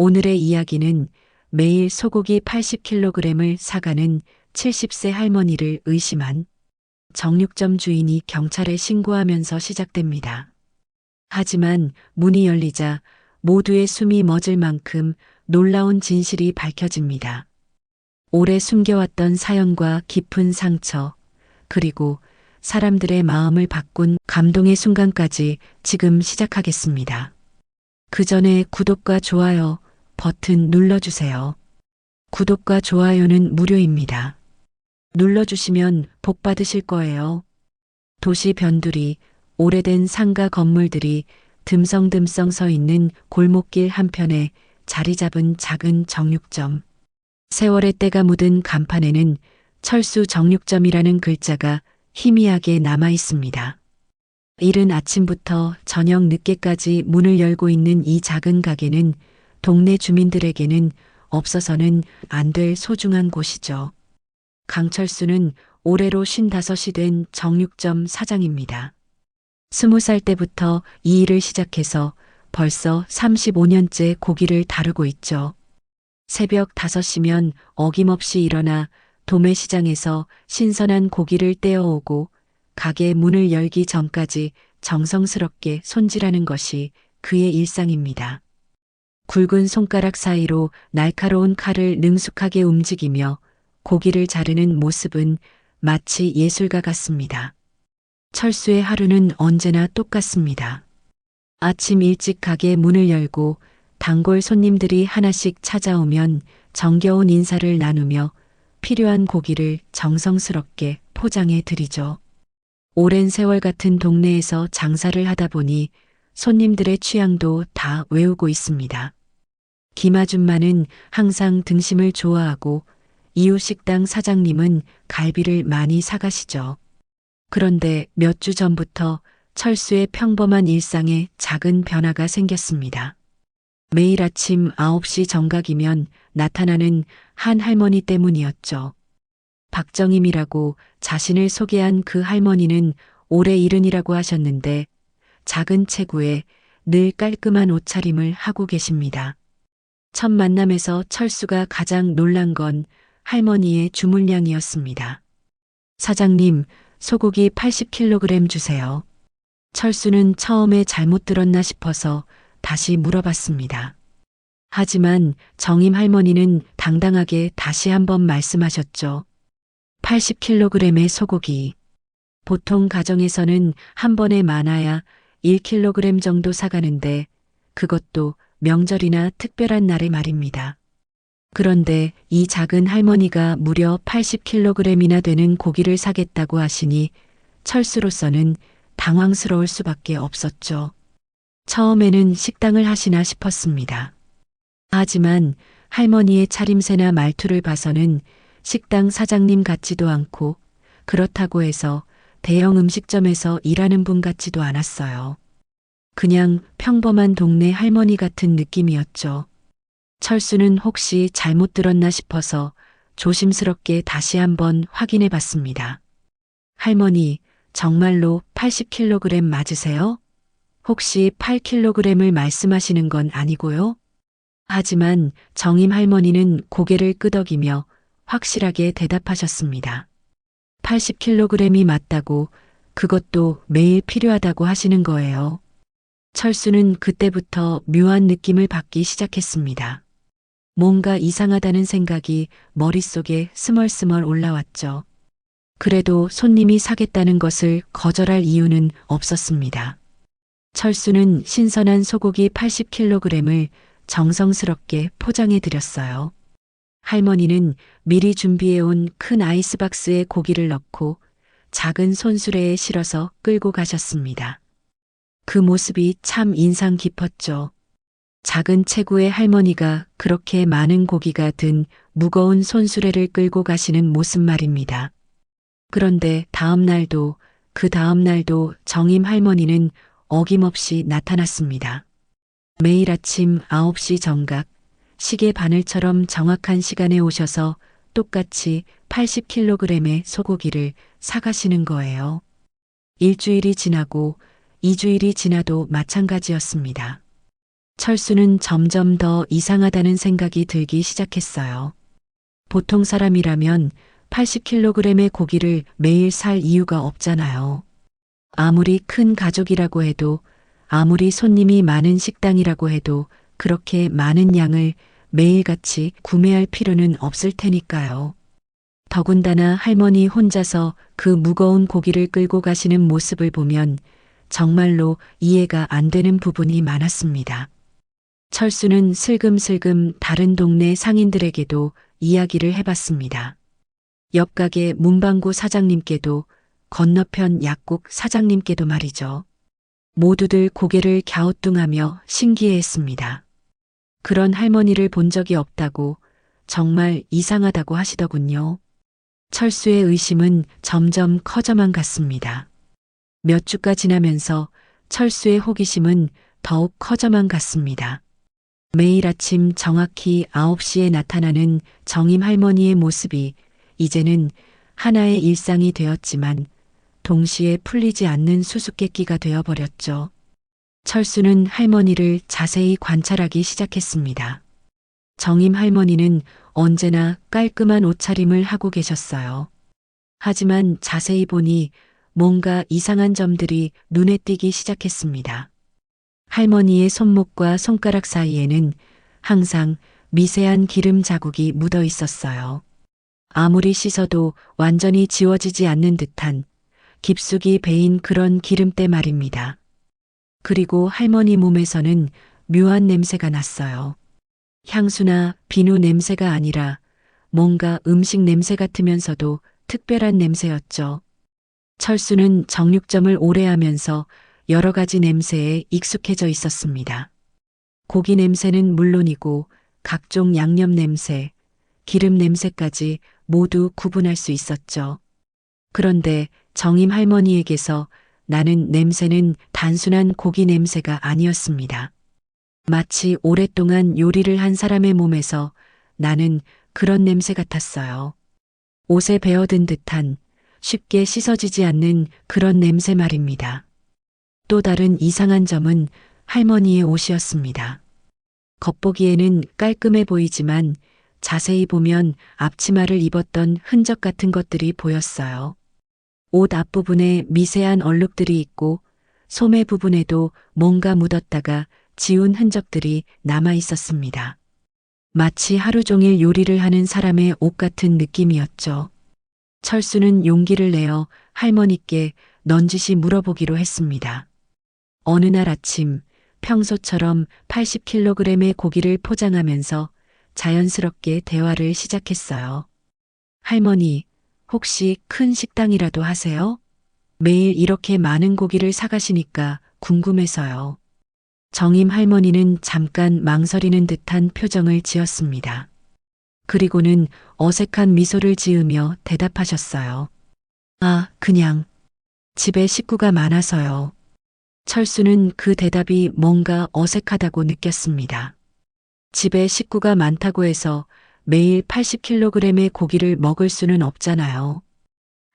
오늘의 이야기는 매일 소고기 80kg을 사가는 70세 할머니를 의심한 정육점 주인이 경찰에 신고하면서 시작됩니다. 하지만 문이 열리자 모두의 숨이 멎을 만큼 놀라운 진실이 밝혀집니다. 오래 숨겨왔던 사연과 깊은 상처, 그리고 사람들의 마음을 바꾼 감동의 순간까지 지금 시작하겠습니다. 그 전에 구독과 좋아요 버튼 눌러주세요. 구독과 좋아요는 무료입니다. 눌러주시면 복 받으실 거예요. 도시 변두리, 오래된 상가 건물들이 듬성듬성 서 있는 골목길 한편에 자리 잡은 작은 정육점. 세월의 때가 묻은 간판에는 철수 정육점이라는 글자가 희미하게 남아 있습니다. 이른 아침부터 저녁 늦게까지 문을 열고 있는 이 작은 가게는 동네 주민들에게는 없어서는 안 될 소중한 곳이죠. 강철수는 올해로 55이 된 정육점 사장입니다. 20살 때부터 이 일을 시작해서 벌써 35년째 고기를 다루고 있죠. 새벽 5시면 어김없이 일어나 도매시장에서 신선한 고기를 떼어오고 가게 문을 열기 전까지 정성스럽게 손질하는 것이 그의 일상입니다. 굵은 손가락 사이로 날카로운 칼을 능숙하게 움직이며 고기를 자르는 모습은 마치 예술가 같습니다. 철수의 하루는 언제나 똑같습니다. 아침 일찍 가게 문을 열고 단골 손님들이 하나씩 찾아오면 정겨운 인사를 나누며 필요한 고기를 정성스럽게 포장해 드리죠. 오랜 세월 같은 동네에서 장사를 하다 보니 손님들의 취향도 다 외우고 있습니다. 김아줌마는 항상 등심을 좋아하고 이웃식당 사장님은 갈비를 많이 사가시죠. 그런데 몇 주 전부터 철수의 평범한 일상에 작은 변화가 생겼습니다. 매일 아침 9시 정각이면 나타나는 한 할머니 때문이었죠. 박정임이라고 자신을 소개한 그 할머니는 올해 70이라고 하셨는데 작은 체구에 늘 깔끔한 옷차림을 하고 계십니다. 첫 만남에서 철수가 가장 놀란 건 할머니의 주문량이었습니다. 사장님, 소고기 80kg 주세요. 철수는 처음에 잘못 들었나 싶어서 다시 물어봤습니다. 하지만 정임 할머니는 당당하게 다시 한번 말씀하셨죠. 80kg의 소고기. 보통 가정에서는 한 번에 많아야 1kg 정도 사가는데 그것도 명절이나 특별한 날의 말입니다. 그런데 이 작은 할머니가 무려 80kg이나 되는 고기를 사겠다고 하시니 철수로서는 당황스러울 수밖에 없었죠. 처음에는 식당을 하시나 싶었습니다. 하지만 할머니의 차림새나 말투를 봐서는 식당 사장님 같지도 않고 그렇다고 해서 대형 음식점에서 일하는 분 같지도 않았어요. 그냥 평범한 동네 할머니 같은 느낌이었죠. 철수는 혹시 잘못 들었나 싶어서 조심스럽게 다시 한번 확인해 봤습니다. 할머니, 정말로 80kg 맞으세요? 혹시 8kg을 말씀하시는 건 아니고요? 하지만 정임 할머니는 고개를 끄덕이며 확실하게 대답하셨습니다. 80kg이 맞다고, 그것도 매일 필요하다고 하시는 거예요. 철수는 그때부터 묘한 느낌을 받기 시작했습니다. 뭔가 이상하다는 생각이 머릿속에 스멀스멀 올라왔죠. 그래도 손님이 사겠다는 것을 거절할 이유는 없었습니다. 철수는 신선한 소고기 80kg을 정성스럽게 포장해 드렸어요. 할머니는 미리 준비해온 큰 아이스박스에 고기를 넣고 작은 손수레에 실어서 끌고 가셨습니다. 그 모습이 참 인상 깊었죠. 작은 체구의 할머니가 그렇게 많은 고기가 든 무거운 손수레를 끌고 가시는 모습 말입니다. 그런데 그 다음 날도 정임 할머니는 어김없이 나타났습니다. 매일 아침 9시 정각, 시계 바늘처럼 정확한 시간에 오셔서 똑같이 80kg의 소고기를 사가시는 거예요. 일주일이 지나고 2주일이 지나도 마찬가지였습니다. 철수는 점점 더 이상하다는 생각이 들기 시작했어요. 보통 사람이라면 80kg의 고기를 매일 살 이유가 없잖아요. 아무리 큰 가족이라고 해도, 아무리 손님이 많은 식당이라고 해도 그렇게 많은 양을 매일같이 구매할 필요는 없을 테니까요. 더군다나 할머니 혼자서 그 무거운 고기를 끌고 가시는 모습을 보면 정말로 이해가 안 되는 부분이 많았습니다. 철수는 슬금슬금 다른 동네 상인들에게도 이야기를 해봤습니다. 옆 가게 문방구 사장님께도, 건너편 약국 사장님께도 말이죠. 모두들 고개를 갸우뚱하며 신기해했습니다. 그런 할머니를 본 적이 없다고, 정말 이상하다고 하시더군요. 철수의 의심은 점점 커져만 갔습니다. 몇 주가 지나면서 철수의 호기심은 더욱 커져만 갔습니다. 매일 아침 정확히 9시에 나타나는 정임 할머니의 모습이 이제는 하나의 일상이 되었지만 동시에 풀리지 않는 수수께끼가 되어버렸죠. 철수는 할머니를 자세히 관찰하기 시작했습니다. 정임 할머니는 언제나 깔끔한 옷차림을 하고 계셨어요. 하지만 자세히 보니 뭔가 이상한 점들이 눈에 띄기 시작했습니다. 할머니의 손목과 손가락 사이에는 항상 미세한 기름 자국이 묻어 있었어요. 아무리 씻어도 완전히 지워지지 않는 듯한 깊숙이 배인 그런 기름때 말입니다. 그리고 할머니 몸에서는 묘한 냄새가 났어요. 향수나 비누 냄새가 아니라 뭔가 음식 냄새 같으면서도 특별한 냄새였죠. 철수는 정육점을 오래 하면서 여러 가지 냄새에 익숙해져 있었습니다. 고기 냄새는 물론이고 각종 양념 냄새, 기름 냄새까지 모두 구분할 수 있었죠. 그런데 정임 할머니에게서 나는 냄새는 단순한 고기 냄새가 아니었습니다. 마치 오랫동안 요리를 한 사람의 몸에서 나는 그런 냄새 같았어요. 옷에 배어든 듯한 쉽게 씻어지지 않는 그런 냄새 말입니다. 또 다른 이상한 점은 할머니의 옷이었습니다. 겉보기에는 깔끔해 보이지만 자세히 보면 앞치마를 입었던 흔적 같은 것들이 보였어요. 옷 앞부분에 미세한 얼룩들이 있고 소매 부분에도 뭔가 묻었다가 지운 흔적들이 남아 있었습니다. 마치 하루 종일 요리를 하는 사람의 옷 같은 느낌이었죠. 철수는 용기를 내어 할머니께 넌지시 물어보기로 했습니다. 어느 날 아침 평소처럼 80kg의 고기를 포장하면서 자연스럽게 대화를 시작했어요. 할머니, 혹시 큰 식당이라도 하세요? 매일 이렇게 많은 고기를 사가시니까 궁금해서요. 정임 할머니는 잠깐 망설이는 듯한 표정을 지었습니다. 그리고는 어색한 미소를 지으며 대답하셨어요. 아, 그냥 집에 식구가 많아서요. 철수는 그 대답이 뭔가 어색하다고 느꼈습니다. 집에 식구가 많다고 해서 매일 80kg의 고기를 먹을 수는 없잖아요.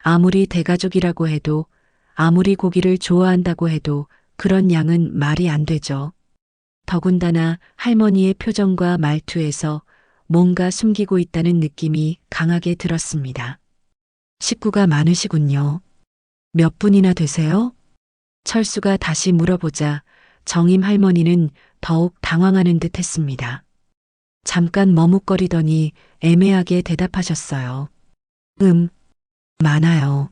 아무리 대가족이라고 해도, 아무리 고기를 좋아한다고 해도 그런 양은 말이 안 되죠. 더군다나 할머니의 표정과 말투에서 뭔가 숨기고 있다는 느낌이 강하게 들었습니다. 식구가 많으시군요. 몇 분이나 되세요? 철수가 다시 물어보자 정임 할머니는 더욱 당황하는 듯 했습니다. 잠깐 머뭇거리더니 애매하게 대답하셨어요. 많아요.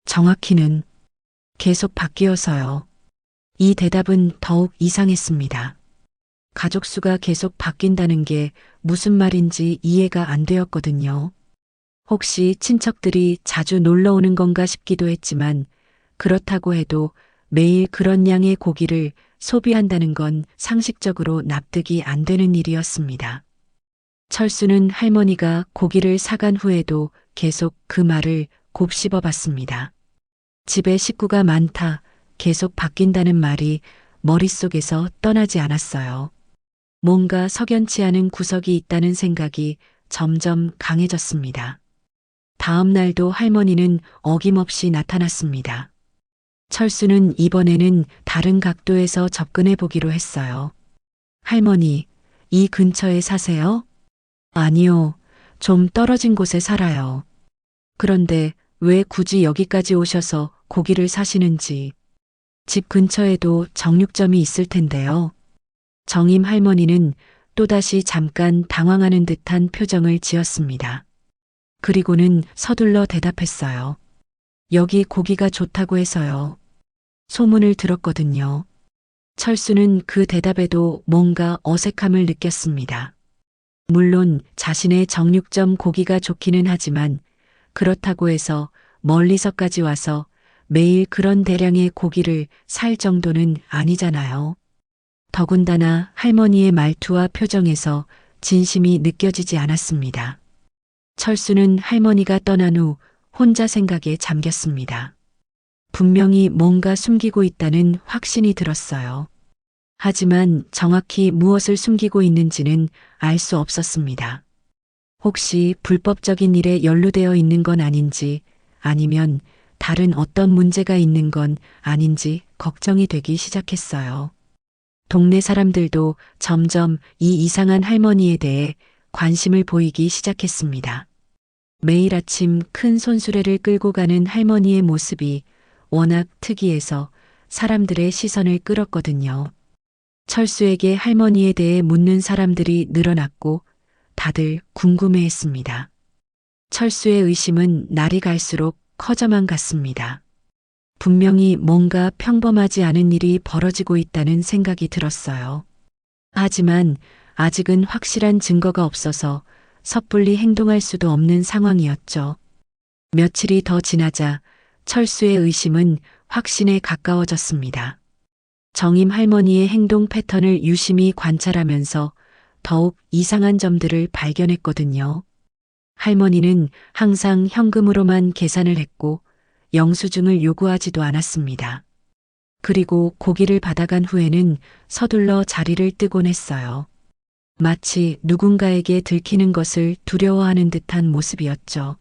정확히는 계속 바뀌어서요. 이 대답은 더욱 이상했습니다. 가족 수가 계속 바뀐다는 게 무슨 말인지 이해가 안 되었거든요. 혹시 친척들이 자주 놀러 오는 건가 싶기도 했지만 그렇다고 해도 매일 그런 양의 고기를 소비한다는 건 상식적으로 납득이 안 되는 일이었습니다. 철수는 할머니가 고기를 사간 후에도 계속 그 말을 곱씹어 봤습니다. 집에 식구가 많다, 계속 바뀐다는 말이 머릿속에서 떠나지 않았어요. 뭔가 석연치 않은 구석이 있다는 생각이 점점 강해졌습니다. 다음 날도 할머니는 어김없이 나타났습니다. 철수는 이번에는 다른 각도에서 접근해 보기로 했어요. 할머니, 이 근처에 사세요? 아니요. 좀 떨어진 곳에 살아요. 그런데 왜 굳이 여기까지 오셔서 고기를 사시는지. 집 근처에도 정육점이 있을 텐데요. 정임 할머니는 또다시 잠깐 당황하는 듯한 표정을 지었습니다. 그리고는 서둘러 대답했어요. 여기 고기가 좋다고 해서요. 소문을 들었거든요. 철수는 그 대답에도 뭔가 어색함을 느꼈습니다. 물론 자신의 정육점 고기가 좋기는 하지만 그렇다고 해서 멀리서까지 와서 매일 그런 대량의 고기를 살 정도는 아니잖아요. 더군다나 할머니의 말투와 표정에서 진심이 느껴지지 않았습니다. 철수는 할머니가 떠난 후 혼자 생각에 잠겼습니다. 분명히 뭔가 숨기고 있다는 확신이 들었어요. 하지만 정확히 무엇을 숨기고 있는지는 알 수 없었습니다. 혹시 불법적인 일에 연루되어 있는 건 아닌지, 아니면 다른 어떤 문제가 있는 건 아닌지 걱정이 되기 시작했어요. 동네 사람들도 점점 이 이상한 할머니에 대해 관심을 보이기 시작했습니다. 매일 아침 큰 손수레를 끌고 가는 할머니의 모습이 워낙 특이해서 사람들의 시선을 끌었거든요. 철수에게 할머니에 대해 묻는 사람들이 늘어났고 다들 궁금해했습니다. 철수의 의심은 날이 갈수록 커져만 갔습니다. 분명히 뭔가 평범하지 않은 일이 벌어지고 있다는 생각이 들었어요. 하지만 아직은 확실한 증거가 없어서 섣불리 행동할 수도 없는 상황이었죠. 며칠이 더 지나자 철수의 의심은 확신에 가까워졌습니다. 정임 할머니의 행동 패턴을 유심히 관찰하면서 더욱 이상한 점들을 발견했거든요. 할머니는 항상 현금으로만 계산을 했고 영수증을 요구하지도 않았습니다. 그리고 고기를 받아간 후에는 서둘러 자리를 뜨곤 했어요. 마치 누군가에게 들키는 것을 두려워하는 듯한 모습이었죠.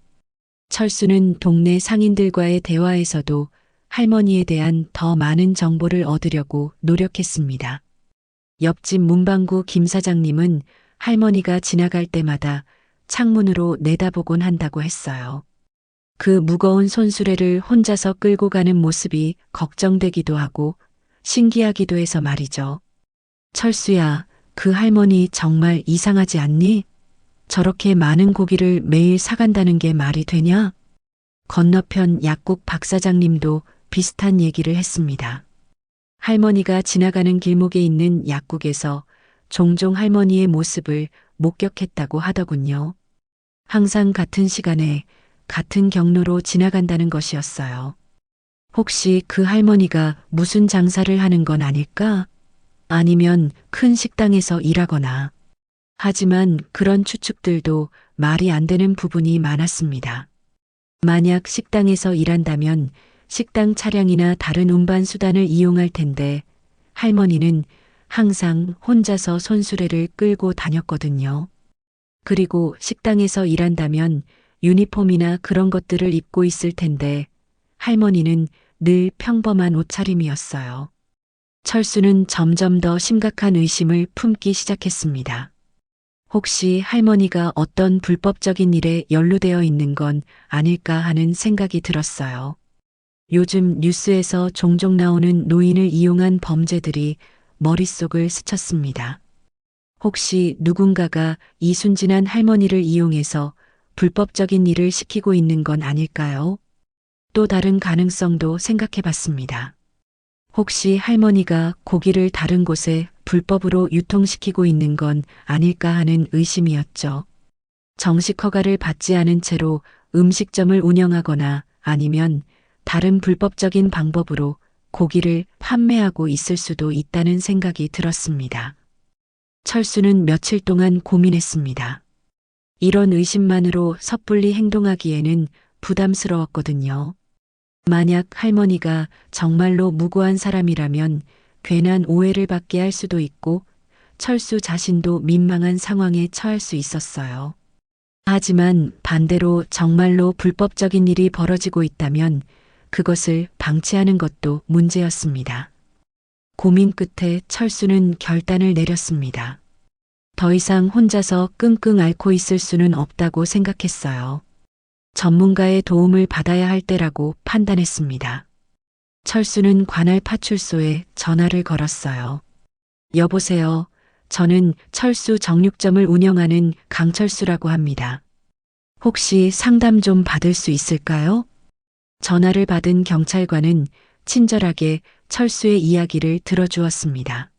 철수는 동네 상인들과의 대화에서도 할머니에 대한 더 많은 정보를 얻으려고 노력했습니다. 옆집 문방구 김 사장님은 할머니가 지나갈 때마다 창문으로 내다보곤 한다고 했어요. 그 무거운 손수레를 혼자서 끌고 가는 모습이 걱정되기도 하고 신기하기도 해서 말이죠. 철수야, 그 할머니 정말 이상하지 않니? 저렇게 많은 고기를 매일 사간다는 게 말이 되냐? 건너편 약국 박 사장님도 비슷한 얘기를 했습니다. 할머니가 지나가는 길목에 있는 약국에서 종종 할머니의 모습을 목격했다고 하더군요. 항상 같은 시간에 같은 경로로 지나간다는 것이었어요. 혹시 그 할머니가 무슨 장사를 하는 건 아닐까? 아니면 큰 식당에서 일하거나. 하지만 그런 추측들도 말이 안 되는 부분이 많았습니다. 만약 식당에서 일한다면 식당 차량이나 다른 운반 수단을 이용할 텐데 할머니는 항상 혼자서 손수레를 끌고 다녔거든요. 그리고 식당에서 일한다면 유니폼이나 그런 것들을 입고 있을 텐데 할머니는 늘 평범한 옷차림이었어요. 철수는 점점 더 심각한 의심을 품기 시작했습니다. 혹시 할머니가 어떤 불법적인 일에 연루되어 있는 건 아닐까 하는 생각이 들었어요. 요즘 뉴스에서 종종 나오는 노인을 이용한 범죄들이 머릿속을 스쳤습니다. 혹시 누군가가 이 순진한 할머니를 이용해서 불법적인 일을 시키고 있는 건 아닐까요? 또 다른 가능성도 생각해 봤습니다. 혹시 할머니가 고기를 다른 곳에 불법으로 유통시키고 있는 건 아닐까 하는 의심이었죠. 정식 허가를 받지 않은 채로 음식점을 운영하거나 아니면 다른 불법적인 방법으로 고기를 판매하고 있을 수도 있다는 생각이 들었습니다. 철수는 며칠 동안 고민했습니다. 이런 의심만으로 섣불리 행동하기에는 부담스러웠거든요. 만약 할머니가 정말로 무고한 사람이라면 괜한 오해를 받게 할 수도 있고 철수 자신도 민망한 상황에 처할 수 있었어요. 하지만 반대로 정말로 불법적인 일이 벌어지고 있다면 그것을 방치하는 것도 문제였습니다. 고민 끝에 철수는 결단을 내렸습니다. 더 이상 혼자서 끙끙 앓고 있을 수는 없다고 생각했어요. 전문가의 도움을 받아야 할 때라고 판단했습니다. 철수는 관할 파출소에 전화를 걸었어요. 여보세요. 저는 철수 정육점을 운영하는 강철수라고 합니다. 혹시 상담 좀 받을 수 있을까요? 전화를 받은 경찰관은 친절하게 철수의 이야기를 들어주었습니다.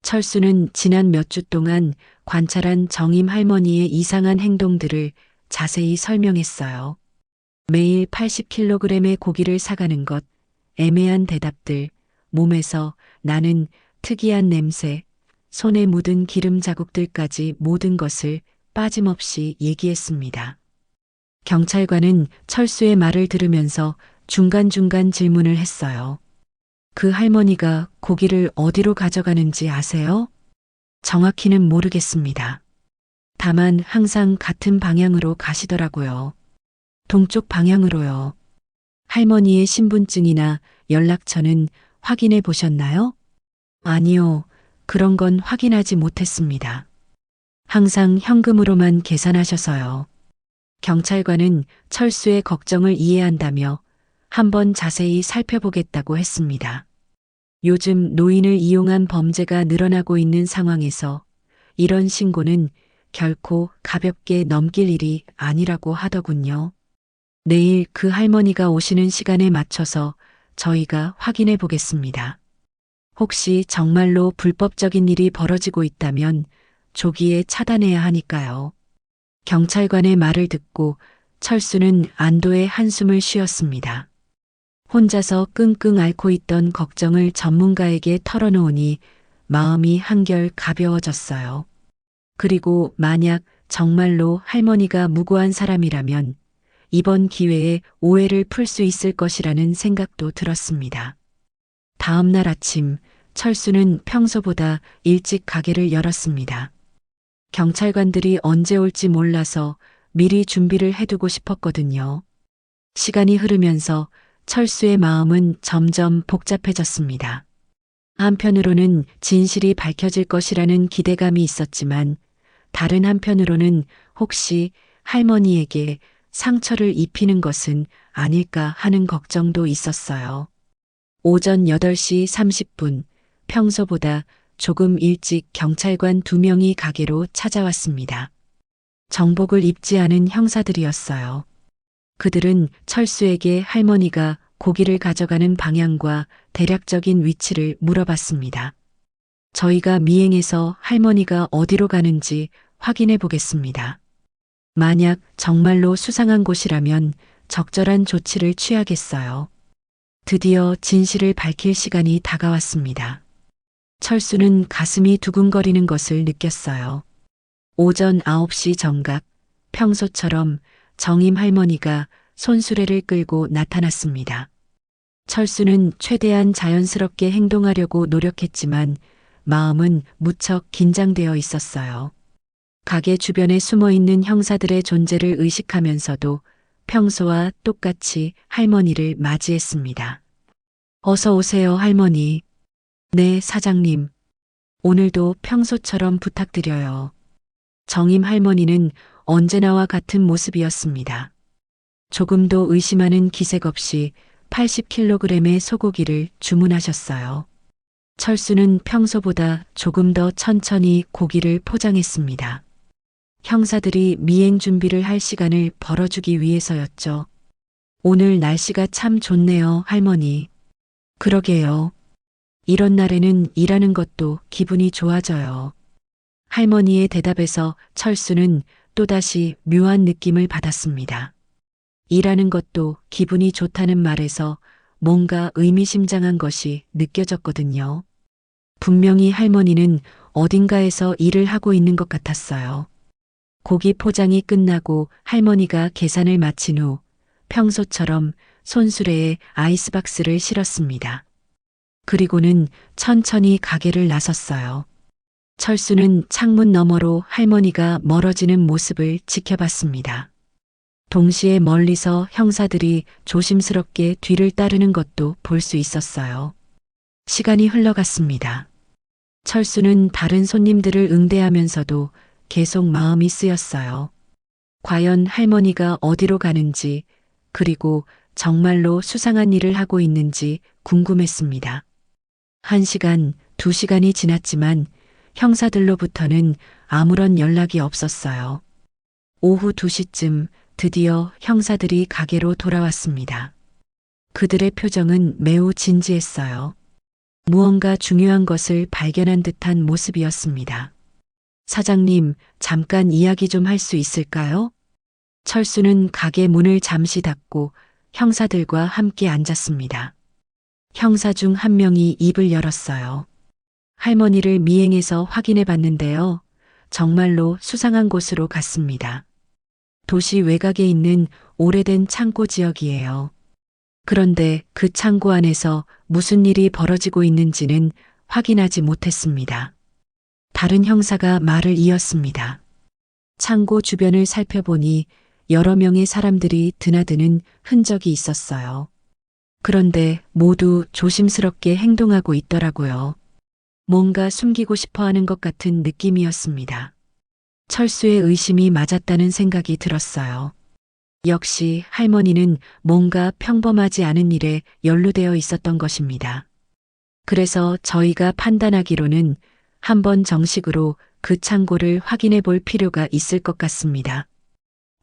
철수는 지난 몇 주 동안 관찰한 정임 할머니의 이상한 행동들을 자세히 설명했어요. 매일 80kg의 고기를 사가는 것, 애매한 대답들, 몸에서 나는 특이한 냄새, 손에 묻은 기름 자국들까지 모든 것을 빠짐없이 얘기했습니다. 경찰관은 철수의 말을 들으면서 중간중간 질문을 했어요. 그 할머니가 고기를 어디로 가져가는지 아세요? 정확히는 모르겠습니다. 다만 항상 같은 방향으로 가시더라고요. 동쪽 방향으로요. 할머니의 신분증이나 연락처는 확인해 보셨나요? 아니요. 그런 건 확인하지 못했습니다. 항상 현금으로만 계산하셔서요. 경찰관은 철수의 걱정을 이해한다며 한번 자세히 살펴보겠다고 했습니다. 요즘 노인을 이용한 범죄가 늘어나고 있는 상황에서 이런 신고는 결코 가볍게 넘길 일이 아니라고 하더군요. 내일 그 할머니가 오시는 시간에 맞춰서 저희가 확인해 보겠습니다. 혹시 정말로 불법적인 일이 벌어지고 있다면 조기에 차단해야 하니까요. 경찰관의 말을 듣고 철수는 안도의 한숨을 쉬었습니다. 혼자서 끙끙 앓고 있던 걱정을 전문가에게 털어놓으니 마음이 한결 가벼워졌어요. 그리고 만약 정말로 할머니가 무고한 사람이라면 이번 기회에 오해를 풀 수 있을 것이라는 생각도 들었습니다. 다음 날 아침 철수는 평소보다 일찍 가게를 열었습니다. 경찰관들이 언제 올지 몰라서 미리 준비를 해두고 싶었거든요. 시간이 흐르면서 철수의 마음은 점점 복잡해졌습니다. 한편으로는 진실이 밝혀질 것이라는 기대감이 있었지만 다른 한편으로는 혹시 할머니에게 상처를 입히는 것은 아닐까 하는 걱정도 있었어요. 오전 8시 30분, 평소보다 조금 일찍 경찰관 2명이 가게로 찾아왔습니다. 정복을 입지 않은 형사들이었어요. 그들은 철수에게 할머니가 고기를 가져가는 방향과 대략적인 위치를 물어봤습니다. 저희가 미행해서 할머니가 어디로 가는지 확인해 보겠습니다. 만약 정말로 수상한 곳이라면 적절한 조치를 취하겠어요. 드디어 진실을 밝힐 시간이 다가왔습니다. 철수는 가슴이 두근거리는 것을 느꼈어요. 오전 9시 정각, 평소처럼 정임 할머니가 손수레를 끌고 나타났습니다. 철수는 최대한 자연스럽게 행동하려고 노력했지만 마음은 무척 긴장되어 있었어요. 가게 주변에 숨어 있는 형사들의 존재를 의식하면서도 평소와 똑같이 할머니를 맞이했습니다. 어서 오세요, 할머니. 네, 사장님. 오늘도 평소처럼 부탁드려요. 정임 할머니는 언제나와 같은 모습이었습니다. 조금도 의심하는 기색 없이 80kg의 소고기를 주문하셨어요. 철수는 평소보다 조금 더 천천히 고기를 포장했습니다. 형사들이 미행 준비를 할 시간을 벌어주기 위해서였죠. 오늘 날씨가 참 좋네요, 할머니. 그러게요. 이런 날에는 일하는 것도 기분이 좋아져요. 할머니의 대답에서 철수는 또다시 묘한 느낌을 받았습니다. 일하는 것도 기분이 좋다는 말에서 뭔가 의미심장한 것이 느껴졌거든요. 분명히 할머니는 어딘가에서 일을 하고 있는 것 같았어요. 고기 포장이 끝나고 할머니가 계산을 마친 후 평소처럼 손수레에 아이스박스를 실었습니다. 그리고는 천천히 가게를 나섰어요. 철수는 창문 너머로 할머니가 멀어지는 모습을 지켜봤습니다. 동시에 멀리서 형사들이 조심스럽게 뒤를 따르는 것도 볼 수 있었어요. 시간이 흘러갔습니다. 철수는 다른 손님들을 응대하면서도 계속 마음이 쓰였어요. 과연 할머니가 어디로 가는지, 그리고 정말로 수상한 일을 하고 있는지 궁금했습니다. 1시간, 2시간이 지났지만 형사들로부터는 아무런 연락이 없었어요. 오후 2시쯤 드디어 형사들이 가게로 돌아왔습니다. 그들의 표정은 매우 진지했어요. 무언가 중요한 것을 발견한 듯한 모습이었습니다. 사장님, 잠깐 이야기 좀 할 수 있을까요? 철수는 가게 문을 잠시 닫고 형사들과 함께 앉았습니다. 형사 중 한 명이 입을 열었어요. 할머니를 미행해서 확인해 봤는데요. 정말로 수상한 곳으로 갔습니다. 도시 외곽에 있는 오래된 창고 지역이에요. 그런데 그 창고 안에서 무슨 일이 벌어지고 있는지는 확인하지 못했습니다. 다른 형사가 말을 이었습니다. 창고 주변을 살펴보니 여러 명의 사람들이 드나드는 흔적이 있었어요. 그런데 모두 조심스럽게 행동하고 있더라고요. 뭔가 숨기고 싶어 하는 것 같은 느낌이었습니다. 철수의 의심이 맞았다는 생각이 들었어요. 역시 할머니는 뭔가 평범하지 않은 일에 연루되어 있었던 것입니다. 그래서 저희가 판단하기로는 한번 정식으로 그 창고를 확인해 볼 필요가 있을 것 같습니다.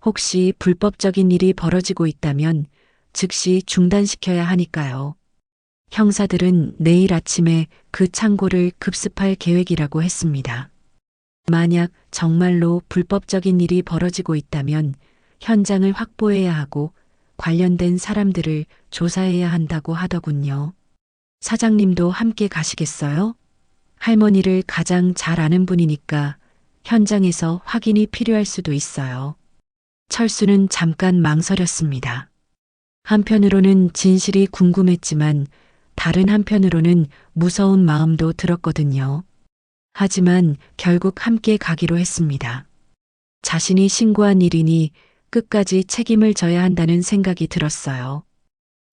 혹시 불법적인 일이 벌어지고 있다면 즉시 중단시켜야 하니까요. 형사들은 내일 아침에 그 창고를 급습할 계획이라고 했습니다. 만약 정말로 불법적인 일이 벌어지고 있다면 현장을 확보해야 하고 관련된 사람들을 조사해야 한다고 하더군요. 사장님도 함께 가시겠어요? 할머니를 가장 잘 아는 분이니까 현장에서 확인이 필요할 수도 있어요. 철수는 잠깐 망설였습니다. 한편으로는 진실이 궁금했지만 다른 한편으로는 무서운 마음도 들었거든요. 하지만 결국 함께 가기로 했습니다. 자신이 신고한 일이니 끝까지 책임을 져야 한다는 생각이 들었어요.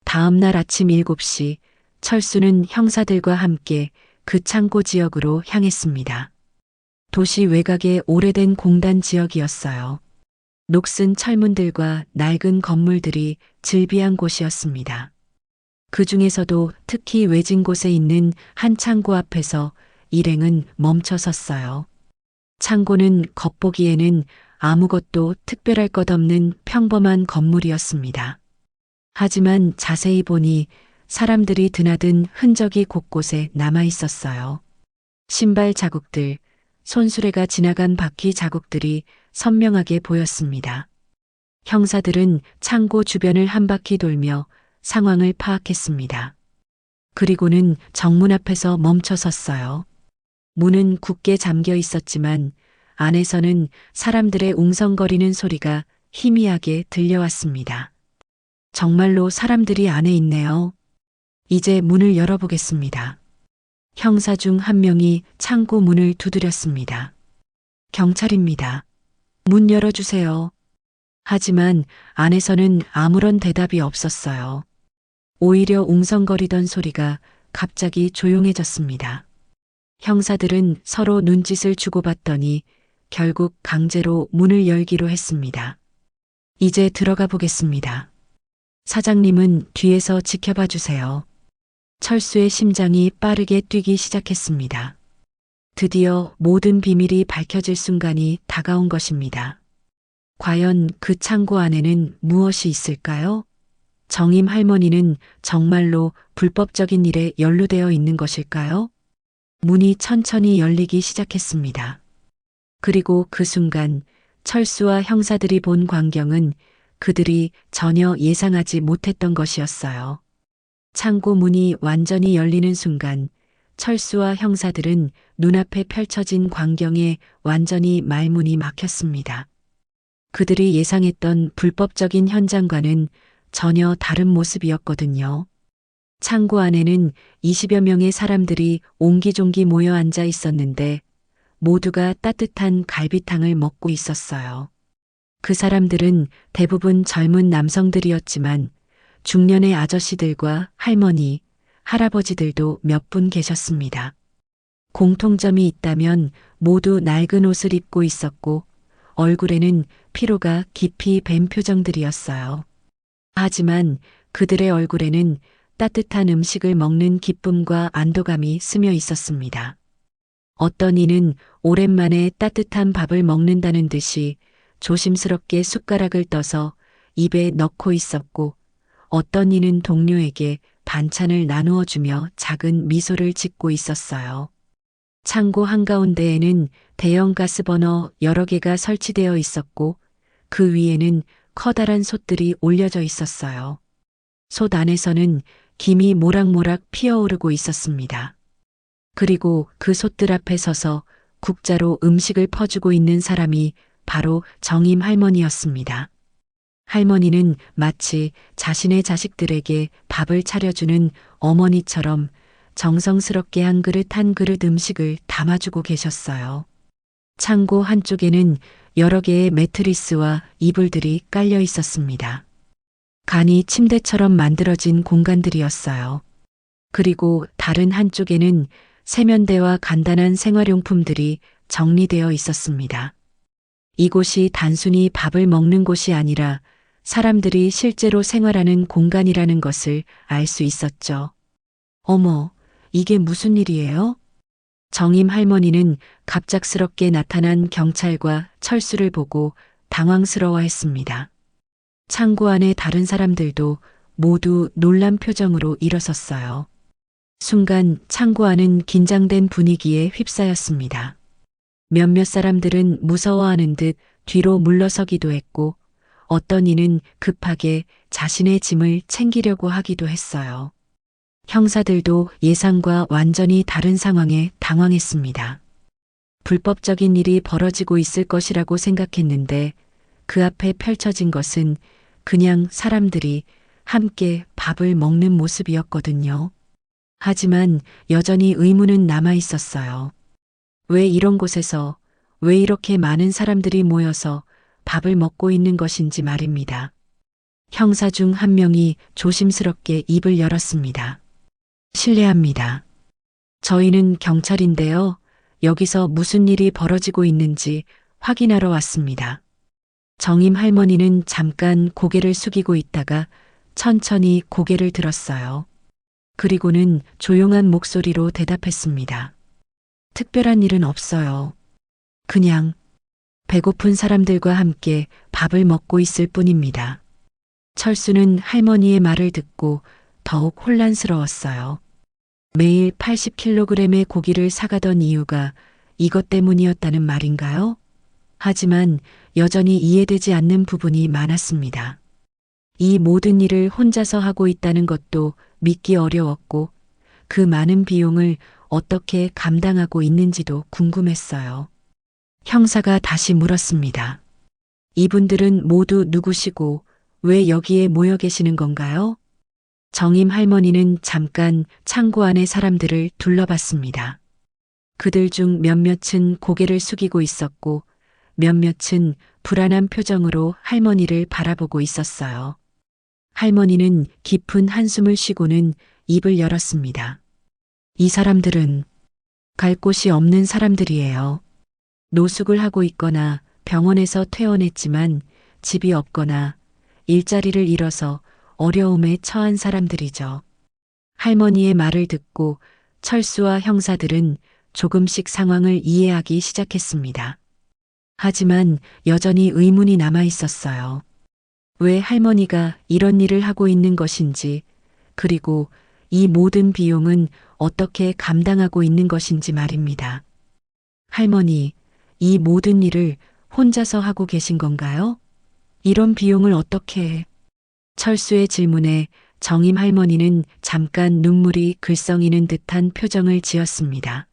다음 날 아침 7시 철수는 형사들과 함께 그 창고 지역으로 향했습니다. 도시 외곽의 오래된 공단 지역이었어요. 녹슨 철문들과 낡은 건물들이 즐비한 곳이었습니다. 그 중에서도 특히 외진 곳에 있는 한 창고 앞에서 일행은 멈춰 섰어요. 창고는 겉보기에는 아무것도 특별할 것 없는 평범한 건물이었습니다. 하지만 자세히 보니 사람들이 드나든 흔적이 곳곳에 남아 있었어요. 신발 자국들, 손수레가 지나간 바퀴 자국들이 선명하게 보였습니다. 형사들은 창고 주변을 한 바퀴 돌며 상황을 파악했습니다. 그리고는 정문 앞에서 멈춰 섰어요. 문은 굳게 잠겨 있었지만 안에서는 사람들의 웅성거리는 소리가 희미하게 들려왔습니다. 정말로 사람들이 안에 있네요. 이제 문을 열어보겠습니다. 형사 중 한 명이 창고 문을 두드렸습니다. 경찰입니다. 문 열어주세요. 하지만 안에서는 아무런 대답이 없었어요. 오히려 웅성거리던 소리가 갑자기 조용해졌습니다. 형사들은 서로 눈짓을 주고받더니 결국 강제로 문을 열기로 했습니다. 이제 들어가 보겠습니다. 사장님은 뒤에서 지켜봐 주세요. 철수의 심장이 빠르게 뛰기 시작했습니다. 드디어 모든 비밀이 밝혀질 순간이 다가온 것입니다. 과연 그 창고 안에는 무엇이 있을까요? 정임 할머니는 정말로 불법적인 일에 연루되어 있는 것일까요? 문이 천천히 열리기 시작했습니다. 그리고 그 순간 철수와 형사들이 본 광경은 그들이 전혀 예상하지 못했던 것이었어요. 창고 문이 완전히 열리는 순간 철수와 형사들은 눈앞에 펼쳐진 광경에 완전히 말문이 막혔습니다. 그들이 예상했던 불법적인 현장과는 전혀 다른 모습이었거든요. 창고 안에는 20여 명의 사람들이 옹기종기 모여 앉아 있었는데 모두가 따뜻한 갈비탕을 먹고 있었어요. 그 사람들은 대부분 젊은 남성들이었지만 중년의 아저씨들과 할머니, 할아버지들도 몇 분 계셨습니다. 공통점이 있다면 모두 낡은 옷을 입고 있었고 얼굴에는 피로가 깊이 밴 표정들이었어요. 하지만 그들의 얼굴에는 따뜻한 음식을 먹는 기쁨과 안도감이 스며 있었습니다. 어떤 이는 오랜만에 따뜻한 밥을 먹는다는 듯이 조심스럽게 숟가락을 떠서 입에 넣고 있었고 어떤 이는 동료에게 반찬을 나누어 주며 작은 미소를 짓고 있었어요. 창고 한가운데에는 대형 가스버너 여러 개가 설치되어 있었고 그 위에는 커다란 솥들이 올려져 있었어요. 솥 안에서는 김이 모락모락 피어오르고 있었습니다. 그리고 그 솥들 앞에 서서 국자로 음식을 퍼주고 있는 사람이 바로 정임 할머니였습니다. 할머니는 마치 자신의 자식들에게 밥을 차려주는 어머니처럼 정성스럽게 한 그릇 음식을 담아주고 계셨어요. 창고 한쪽에는 여러 개의 매트리스와 이불들이 깔려 있었습니다. 간이 침대처럼 만들어진 공간들이었어요. 그리고 다른 한쪽에는 세면대와 간단한 생활용품들이 정리되어 있었습니다. 이곳이 단순히 밥을 먹는 곳이 아니라 사람들이 실제로 생활하는 공간이라는 것을 알 수 있었죠. 어머, 이게 무슨 일이에요? 정임 할머니는 갑작스럽게 나타난 경찰과 철수를 보고 당황스러워했습니다. 창고 안의 다른 사람들도 모두 놀란 표정으로 일어섰어요. 순간 창고 안은 긴장된 분위기에 휩싸였습니다. 몇몇 사람들은 무서워하는 듯 뒤로 물러서기도 했고 어떤 이는 급하게 자신의 짐을 챙기려고 하기도 했어요. 형사들도 예상과 완전히 다른 상황에 당황했습니다. 불법적인 일이 벌어지고 있을 것이라고 생각했는데 그 앞에 펼쳐진 것은 그냥 사람들이 함께 밥을 먹는 모습이었거든요. 하지만 여전히 의문은 남아 있었어요. 왜 이런 곳에서, 왜 이렇게 많은 사람들이 모여서 밥을 먹고 있는 것인지 말입니다. 형사 중 한 명이 조심스럽게 입을 열었습니다. 실례합니다. 저희는 경찰인데요. 여기서 무슨 일이 벌어지고 있는지 확인하러 왔습니다. 정임 할머니는 잠깐 고개를 숙이고 있다가 천천히 고개를 들었어요. 그리고는 조용한 목소리로 대답했습니다. 특별한 일은 없어요. 그냥 배고픈 사람들과 함께 밥을 먹고 있을 뿐입니다. 철수는 할머니의 말을 듣고 더욱 혼란스러웠어요. 매일 80kg의 고기를 사가던 이유가 이것 때문이었다는 말인가요? 하지만 여전히 이해되지 않는 부분이 많았습니다. 이 모든 일을 혼자서 하고 있다는 것도 믿기 어려웠고 그 많은 비용을 어떻게 감당하고 있는지도 궁금했어요. 형사가 다시 물었습니다. 이분들은 모두 누구시고 왜 여기에 모여 계시는 건가요? 정임 할머니는 잠깐 창고 안의 사람들을 둘러봤습니다. 그들 중 몇몇은 고개를 숙이고 있었고 몇몇은 불안한 표정으로 할머니를 바라보고 있었어요. 할머니는 깊은 한숨을 쉬고는 입을 열었습니다. 이 사람들은 갈 곳이 없는 사람들이에요. 노숙을 하고 있거나 병원에서 퇴원했지만 집이 없거나 일자리를 잃어서 어려움에 처한 사람들이죠. 할머니의 말을 듣고 철수와 형사들은 조금씩 상황을 이해하기 시작했습니다. 하지만 여전히 의문이 남아 있었어요. 왜 할머니가 이런 일을 하고 있는 것인지, 그리고 이 모든 비용은 어떻게 감당하고 있는 것인지 말입니다. 할머니, 이 모든 일을 혼자서 하고 계신 건가요? 이런 비용을 어떻게... 철수의 질문에 정임 할머니는 잠깐 눈물이 글썽이는 듯한 표정을 지었습니다.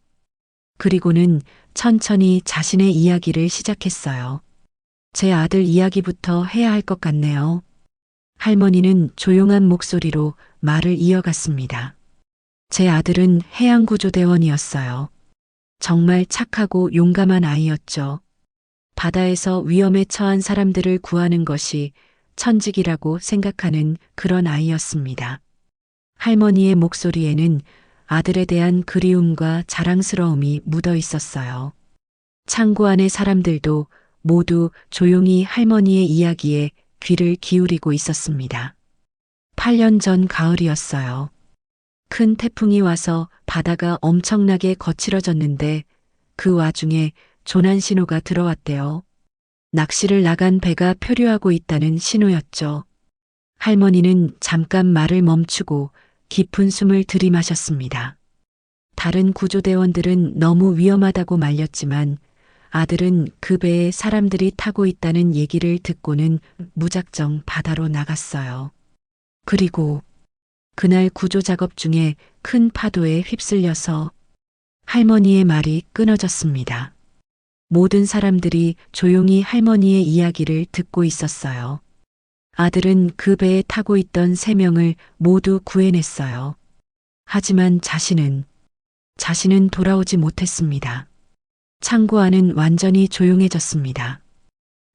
그리고는 천천히 자신의 이야기를 시작했어요. 제 아들 이야기부터 해야 할 것 같네요. 할머니는 조용한 목소리로 말을 이어갔습니다. 제 아들은 해양구조대원이었어요. 정말 착하고 용감한 아이였죠. 바다에서 위험에 처한 사람들을 구하는 것이 천직이라고 생각하는 그런 아이였습니다. 할머니의 목소리에는 아들에 대한 그리움과 자랑스러움이 묻어 있었어요. 창고 안의 사람들도 모두 조용히 할머니의 이야기에 귀를 기울이고 있었습니다. 8년 전 가을이었어요. 큰 태풍이 와서 바다가 엄청나게 거칠어졌는데 그 와중에 조난 신호가 들어왔대요. 낚시를 나간 배가 표류하고 있다는 신호였죠. 할머니는 잠깐 말을 멈추고 깊은 숨을 들이마셨습니다. 다른 구조대원들은 너무 위험하다고 말렸지만 아들은 그 배에 사람들이 타고 있다는 얘기를 듣고는 무작정 바다로 나갔어요. 그리고 그날 구조 작업 중에 큰 파도에 휩쓸려서 할머니의 말이 끊어졌습니다. 모든 사람들이 조용히 할머니의 이야기를 듣고 있었어요. 아들은 그 배에 타고 있던 3명을 모두 구해냈어요. 하지만 자신은 돌아오지 못했습니다. 창고 안은 완전히 조용해졌습니다.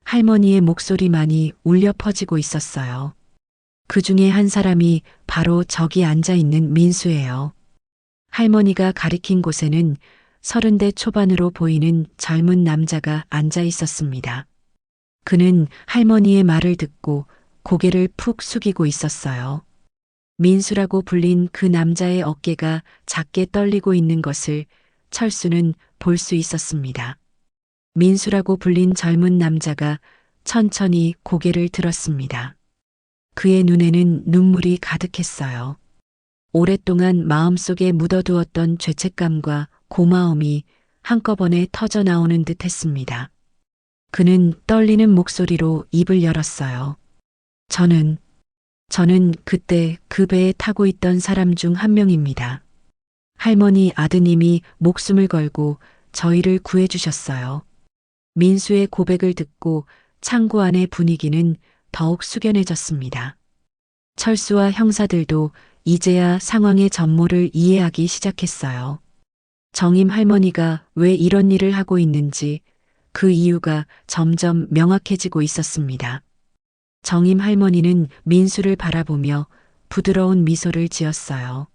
할머니의 목소리만이 울려 퍼지고 있었어요. 그 중에 한 사람이 바로 저기 앉아 있는 민수예요. 할머니가 가리킨 곳에는 30대 초반으로 보이는 젊은 남자가 앉아 있었습니다. 그는 할머니의 말을 듣고 고개를 푹 숙이고 있었어요. 민수라고 불린 그 남자의 어깨가 작게 떨리고 있는 것을 철수는 볼 수 있었습니다. 민수라고 불린 젊은 남자가 천천히 고개를 들었습니다. 그의 눈에는 눈물이 가득했어요. 오랫동안 마음속에 묻어두었던 죄책감과 고마움이 한꺼번에 터져 나오는 듯 했습니다. 그는 떨리는 목소리로 입을 열었어요. 저는 그때 그 배에 타고 있던 사람 중 한 명입니다. 할머니 아드님이 목숨을 걸고 저희를 구해주셨어요. 민수의 고백을 듣고 창고 안의 분위기는 더욱 숙연해졌습니다. 철수와 형사들도 이제야 상황의 전모를 이해하기 시작했어요. 정임 할머니가 왜 이런 일을 하고 있는지 그 이유가 점점 명확해지고 있었습니다. 정임 할머니는 민수를 바라보며 부드러운 미소를 지었어요.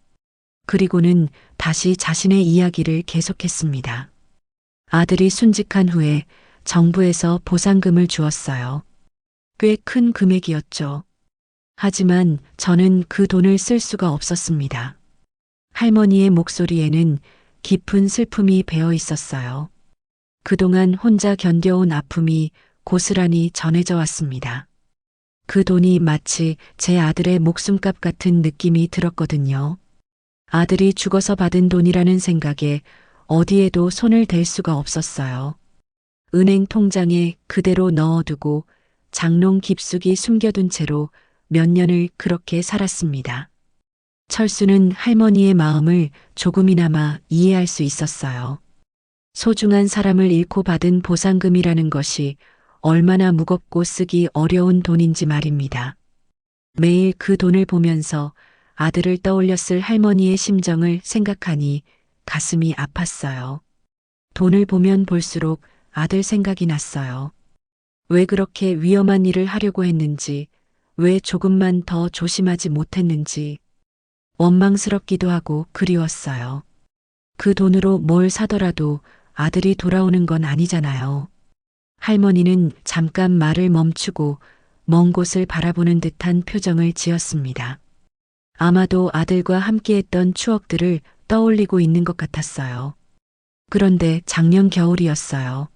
그리고는 다시 자신의 이야기를 계속했습니다. 아들이 순직한 후에 정부에서 보상금을 주었어요. 꽤 큰 금액이었죠. 하지만 저는 그 돈을 쓸 수가 없었습니다. 할머니의 목소리에는 깊은 슬픔이 배어 있었어요. 그동안 혼자 견뎌온 아픔이 고스란히 전해져 왔습니다. 그 돈이 마치 제 아들의 목숨값 같은 느낌이 들었거든요. 아들이 죽어서 받은 돈이라는 생각에 어디에도 손을 댈 수가 없었어요. 은행 통장에 그대로 넣어두고 장롱 깊숙이 숨겨둔 채로 몇 년을 그렇게 살았습니다. 철수는 할머니의 마음을 조금이나마 이해할 수 있었어요. 소중한 사람을 잃고 받은 보상금이라는 것이 얼마나 무겁고 쓰기 어려운 돈인지 말입니다. 매일 그 돈을 보면서 아들을 떠올렸을 할머니의 심정을 생각하니 가슴이 아팠어요. 돈을 보면 볼수록 아들 생각이 났어요. 왜 그렇게 위험한 일을 하려고 했는지, 왜 조금만 더 조심하지 못했는지, 원망스럽기도 하고 그리웠어요. 그 돈으로 뭘 사더라도 아들이 돌아오는 건 아니잖아요. 할머니는 잠깐 말을 멈추고 먼 곳을 바라보는 듯한 표정을 지었습니다. 아마도 아들과 함께했던 추억들을 떠올리고 있는 것 같았어요. 그런데 작년 겨울이었어요.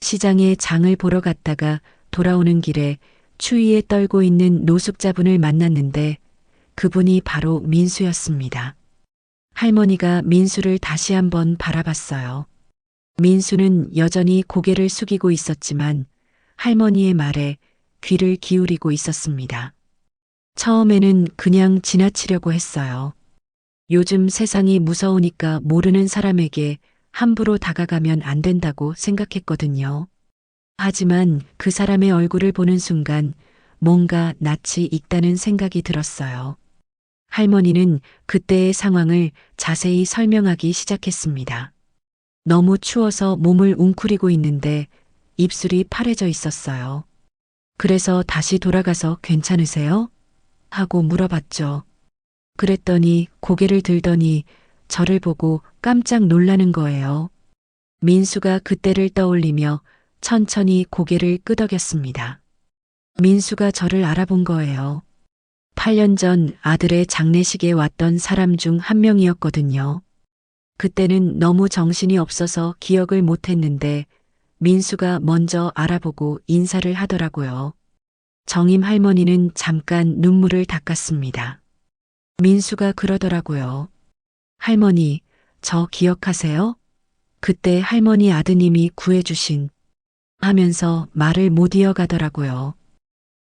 시장에 장을 보러 갔다가 돌아오는 길에 추위에 떨고 있는 노숙자분을 만났는데 그분이 바로 민수였습니다. 할머니가 민수를 다시 한번 바라봤어요. 민수는 여전히 고개를 숙이고 있었지만 할머니의 말에 귀를 기울이고 있었습니다. 처음에는 그냥 지나치려고 했어요. 요즘 세상이 무서우니까 모르는 사람에게 함부로 다가가면 안 된다고 생각했거든요. 하지만 그 사람의 얼굴을 보는 순간 뭔가 낯이 익다는 생각이 들었어요. 할머니는 그때의 상황을 자세히 설명하기 시작했습니다. 너무 추워서 몸을 웅크리고 있는데 입술이 파래져 있었어요. 그래서 다시 돌아가서 괜찮으세요? 하고 물어봤죠. 그랬더니 고개를 들더니 저를 보고 깜짝 놀라는 거예요. 민수가 그때를 떠올리며 천천히 고개를 끄덕였습니다. 민수가 저를 알아본 거예요. 8년 전 아들의 장례식에 왔던 사람 중 한 명이었거든요. 그때는 너무 정신이 없어서 기억을 못했는데 민수가 먼저 알아보고 인사를 하더라고요. 정임 할머니는 잠깐 눈물을 닦았습니다. 민수가 그러더라고요. 할머니, 저 기억하세요? 그때 할머니 아드님이 구해주신 하면서 말을 못 이어가더라고요.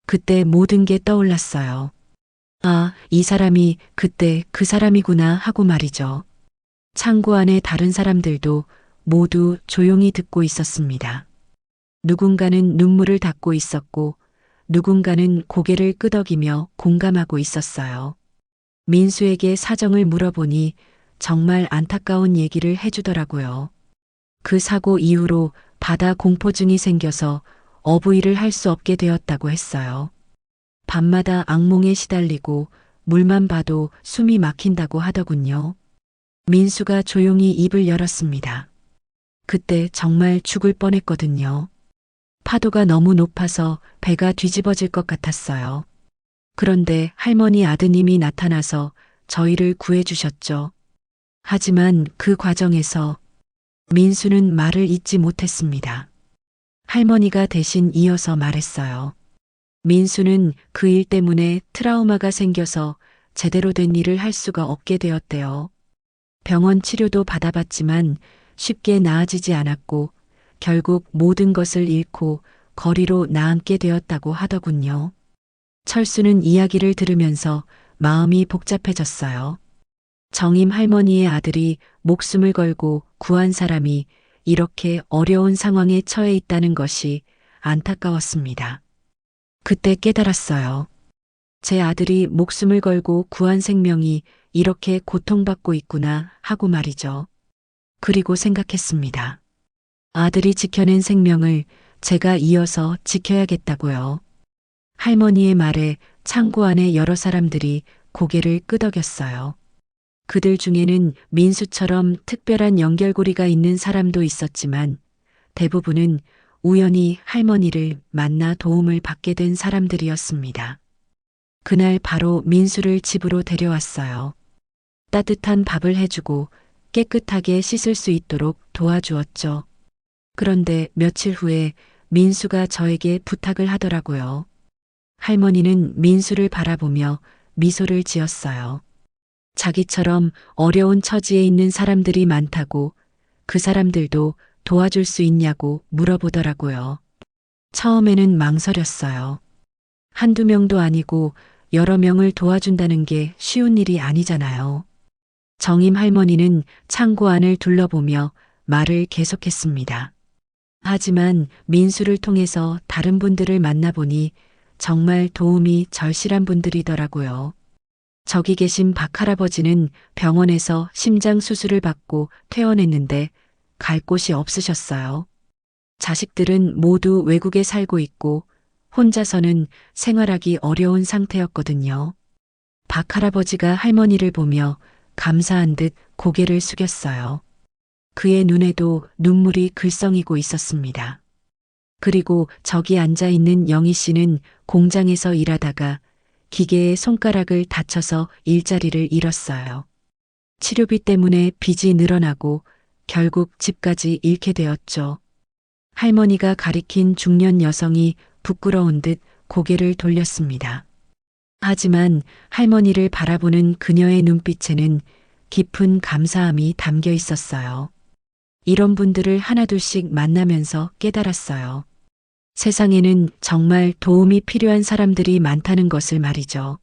그때 모든 게 떠올랐어요. 아, 이 사람이 그때 그 사람이구나 하고 말이죠. 창고 안에 다른 사람들도 모두 조용히 듣고 있었습니다. 누군가는 눈물을 닦고 있었고 누군가는 고개를 끄덕이며 공감하고 있었어요. 민수에게 사정을 물어보니 정말 안타까운 얘기를 해주더라고요. 그 사고 이후로 바다 공포증이 생겨서 어부일을 할 수 없게 되었다고 했어요. 밤마다 악몽에 시달리고 물만 봐도 숨이 막힌다고 하더군요. 민수가 조용히 입을 열었습니다. 그때 정말 죽을 뻔했거든요. 파도가 너무 높아서 배가 뒤집어질 것 같았어요. 그런데 할머니 아드님이 나타나서 저희를 구해주셨죠. 하지만 그 과정에서 민수는 말을 잇지 못했습니다. 할머니가 대신 이어서 말했어요. 민수는 그 일 때문에 트라우마가 생겨서 제대로 된 일을 할 수가 없게 되었대요. 병원 치료도 받아봤지만 쉽게 나아지지 않았고 결국 모든 것을 잃고 거리로 나앉게 되었다고 하더군요. 철수는 이야기를 들으면서 마음이 복잡해졌어요. 정임 할머니의 아들이 목숨을 걸고 구한 사람이 이렇게 어려운 상황에 처해 있다는 것이 안타까웠습니다. 그때 깨달았어요. 제 아들이 목숨을 걸고 구한 생명이 이렇게 고통받고 있구나 하고 말이죠. 그리고 생각했습니다. 아들이 지켜낸 생명을 제가 이어서 지켜야겠다고요. 할머니의 말에 창고 안에 여러 사람들이 고개를 끄덕였어요. 그들 중에는 민수처럼 특별한 연결고리가 있는 사람도 있었지만 대부분은 우연히 할머니를 만나 도움을 받게 된 사람들이었습니다. 그날 바로 민수를 집으로 데려왔어요. 따뜻한 밥을 해주고 깨끗하게 씻을 수 있도록 도와주었죠. 그런데 며칠 후에 민수가 저에게 부탁을 하더라고요. 할머니는 민수를 바라보며 미소를 지었어요. 자기처럼 어려운 처지에 있는 사람들이 많다고 그 사람들도 도와줄 수 있냐고 물어보더라고요. 처음에는 망설였어요. 한두 명도 아니고 여러 명을 도와준다는 게 쉬운 일이 아니잖아요. 정임 할머니는 창고 안을 둘러보며 말을 계속했습니다. 하지만 민수를 통해서 다른 분들을 만나보니 정말 도움이 절실한 분들이더라고요. 저기 계신 박할아버지는 병원에서 심장 수술을 받고 퇴원했는데 갈 곳이 없으셨어요. 자식들은 모두 외국에 살고 있고 혼자서는 생활하기 어려운 상태였거든요. 박할아버지가 할머니를 보며 감사한 듯 고개를 숙였어요. 그의 눈에도 눈물이 글썽이고 있었습니다. 그리고 저기 앉아 있는 영희 씨는 공장에서 일하다가 기계에 손가락을 다쳐서 일자리를 잃었어요. 치료비 때문에 빚이 늘어나고 결국 집까지 잃게 되었죠. 할머니가 가리킨 중년 여성이 부끄러운 듯 고개를 돌렸습니다. 하지만 할머니를 바라보는 그녀의 눈빛에는 깊은 감사함이 담겨 있었어요. 이런 분들을 하나둘씩 만나면서 깨달았어요. 세상에는 정말 도움이 필요한 사람들이 많다는 것을 말이죠.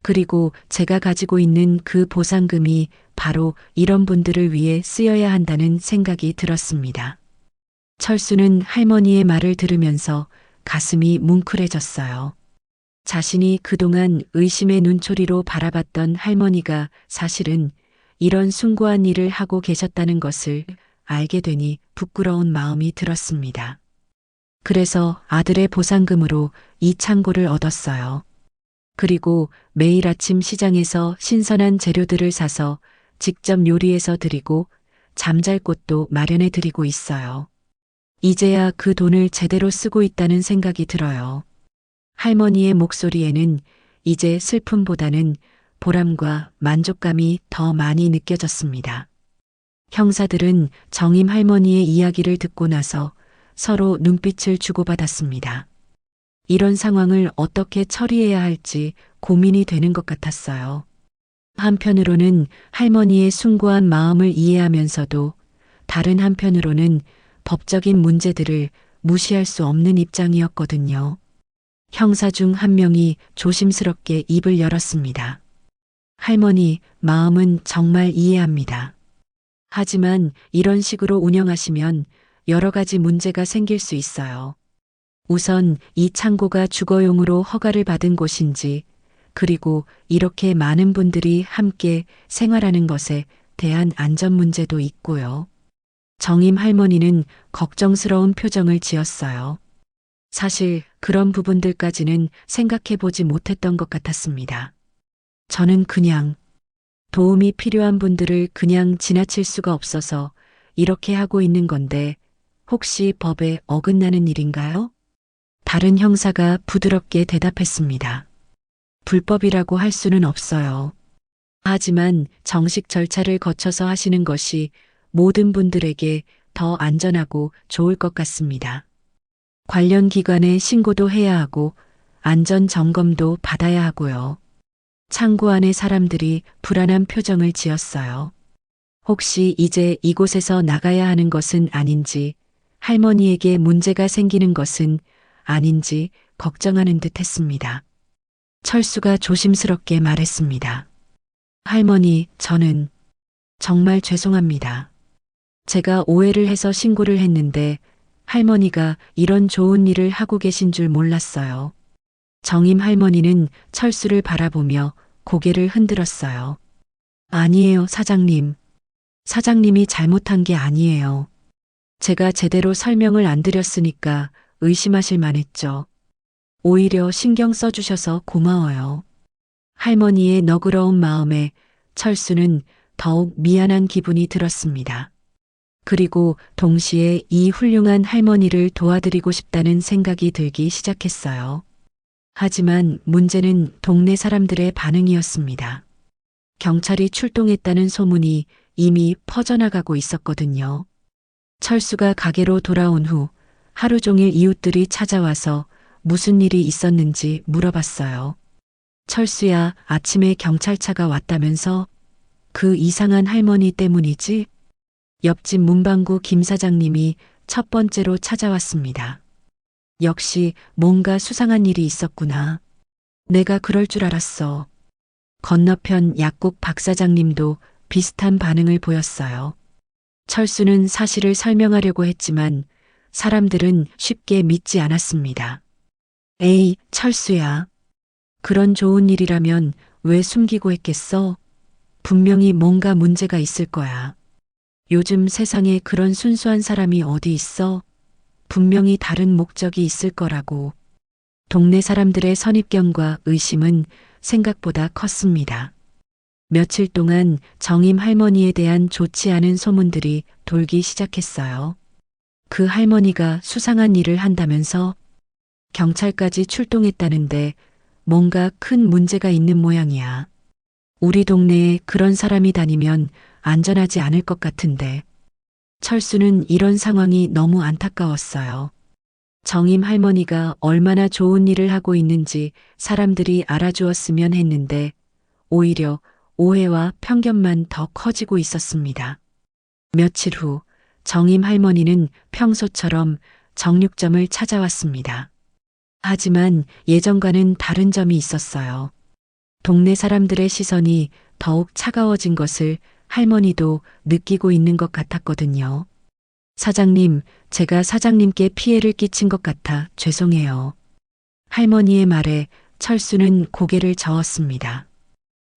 그리고 제가 가지고 있는 그 보상금이 바로 이런 분들을 위해 쓰여야 한다는 생각이 들었습니다. 철수는 할머니의 말을 들으면서 가슴이 뭉클해졌어요. 자신이 그동안 의심의 눈초리로 바라봤던 할머니가 사실은 이런 숭고한 일을 하고 계셨다는 것을 알게 되니 부끄러운 마음이 들었습니다. 그래서 아들의 보상금으로 이 창고를 얻었어요. 그리고 매일 아침 시장에서 신선한 재료들을 사서 직접 요리해서 드리고 잠잘 곳도 마련해 드리고 있어요. 이제야 그 돈을 제대로 쓰고 있다는 생각이 들어요. 할머니의 목소리에는 이제 슬픔보다는 보람과 만족감이 더 많이 느껴졌습니다. 형사들은 정임 할머니의 이야기를 듣고 나서 서로 눈빛을 주고받았습니다. 이런 상황을 어떻게 처리해야 할지 고민이 되는 것 같았어요. 한편으로는 할머니의 숭고한 마음을 이해하면서도 다른 한편으로는 법적인 문제들을 무시할 수 없는 입장이었거든요. 형사 중 한 명이 조심스럽게 입을 열었습니다. 할머니, 마음은 정말 이해합니다. 하지만 이런 식으로 운영하시면 여러 가지 문제가 생길 수 있어요. 우선 이 창고가 주거용으로 허가를 받은 곳인지, 그리고 이렇게 많은 분들이 함께 생활하는 것에 대한 안전 문제도 있고요. 정임 할머니는 걱정스러운 표정을 지었어요. 사실 그런 부분들까지는 생각해 보지 못했던 것 같았습니다. 저는 그냥 도움이 필요한 분들을 그냥 지나칠 수가 없어서 이렇게 하고 있는 건데 혹시 법에 어긋나는 일인가요? 다른 형사가 부드럽게 대답했습니다. 불법이라고 할 수는 없어요. 하지만 정식 절차를 거쳐서 하시는 것이 모든 분들에게 더 안전하고 좋을 것 같습니다. 관련 기관에 신고도 해야 하고 안전 점검도 받아야 하고요. 창고 안의 사람들이 불안한 표정을 지었어요. 혹시 이제 이곳에서 나가야 하는 것은 아닌지, 할머니에게 문제가 생기는 것은 아닌지 걱정하는 듯 했습니다. 철수가 조심스럽게 말했습니다. 할머니, 저는 정말 죄송합니다. 제가 오해를 해서 신고를 했는데 할머니가 이런 좋은 일을 하고 계신 줄 몰랐어요. 정임 할머니는 철수를 바라보며 고개를 흔들었어요. 아니에요, 사장님. 사장님이 잘못한 게 아니에요. 제가 제대로 설명을 안 드렸으니까 의심하실 만했죠. 오히려 신경 써주셔서 고마워요. 할머니의 너그러운 마음에 철수는 더욱 미안한 기분이 들었습니다. 그리고 동시에 이 훌륭한 할머니를 도와드리고 싶다는 생각이 들기 시작했어요. 하지만 문제는 동네 사람들의 반응이었습니다. 경찰이 출동했다는 소문이 이미 퍼져나가고 있었거든요. 철수가 가게로 돌아온 후 하루 종일 이웃들이 찾아와서 무슨 일이 있었는지 물어봤어요. 철수야, 아침에 경찰차가 왔다면서? 그 이상한 할머니 때문이지? 옆집 문방구 김 사장님이 첫 번째로 찾아왔습니다. 역시 뭔가 수상한 일이 있었구나. 내가 그럴 줄 알았어. 건너편 약국 박 사장님도 비슷한 반응을 보였어요. 철수는 사실을 설명하려고 했지만 사람들은 쉽게 믿지 않았습니다. 에이, 철수야. 그런 좋은 일이라면 왜 숨기고 했겠어? 분명히 뭔가 문제가 있을 거야. 요즘 세상에 그런 순수한 사람이 어디 있어? 분명히 다른 목적이 있을 거라고. 동네 사람들의 선입견과 의심은 생각보다 컸습니다. 며칠 동안 정임 할머니에 대한 좋지 않은 소문들이 돌기 시작했어요. 그 할머니가 수상한 일을 한다면서 경찰까지 출동했다는데 뭔가 큰 문제가 있는 모양이야. 우리 동네에 그런 사람이 다니면 안전하지 않을 것 같은데. 철수는 이런 상황이 너무 안타까웠어요. 정임 할머니가 얼마나 좋은 일을 하고 있는지 사람들이 알아주었으면 했는데 오히려 오해와 편견만 더 커지고 있었습니다. 며칠 후 정임 할머니는 평소처럼 정육점을 찾아왔습니다. 하지만 예전과는 다른 점이 있었어요. 동네 사람들의 시선이 더욱 차가워진 것을 할머니도 느끼고 있는 것 같았거든요. 사장님, 제가 사장님께 피해를 끼친 것 같아 죄송해요. 할머니의 말에 철수는 고개를 저었습니다.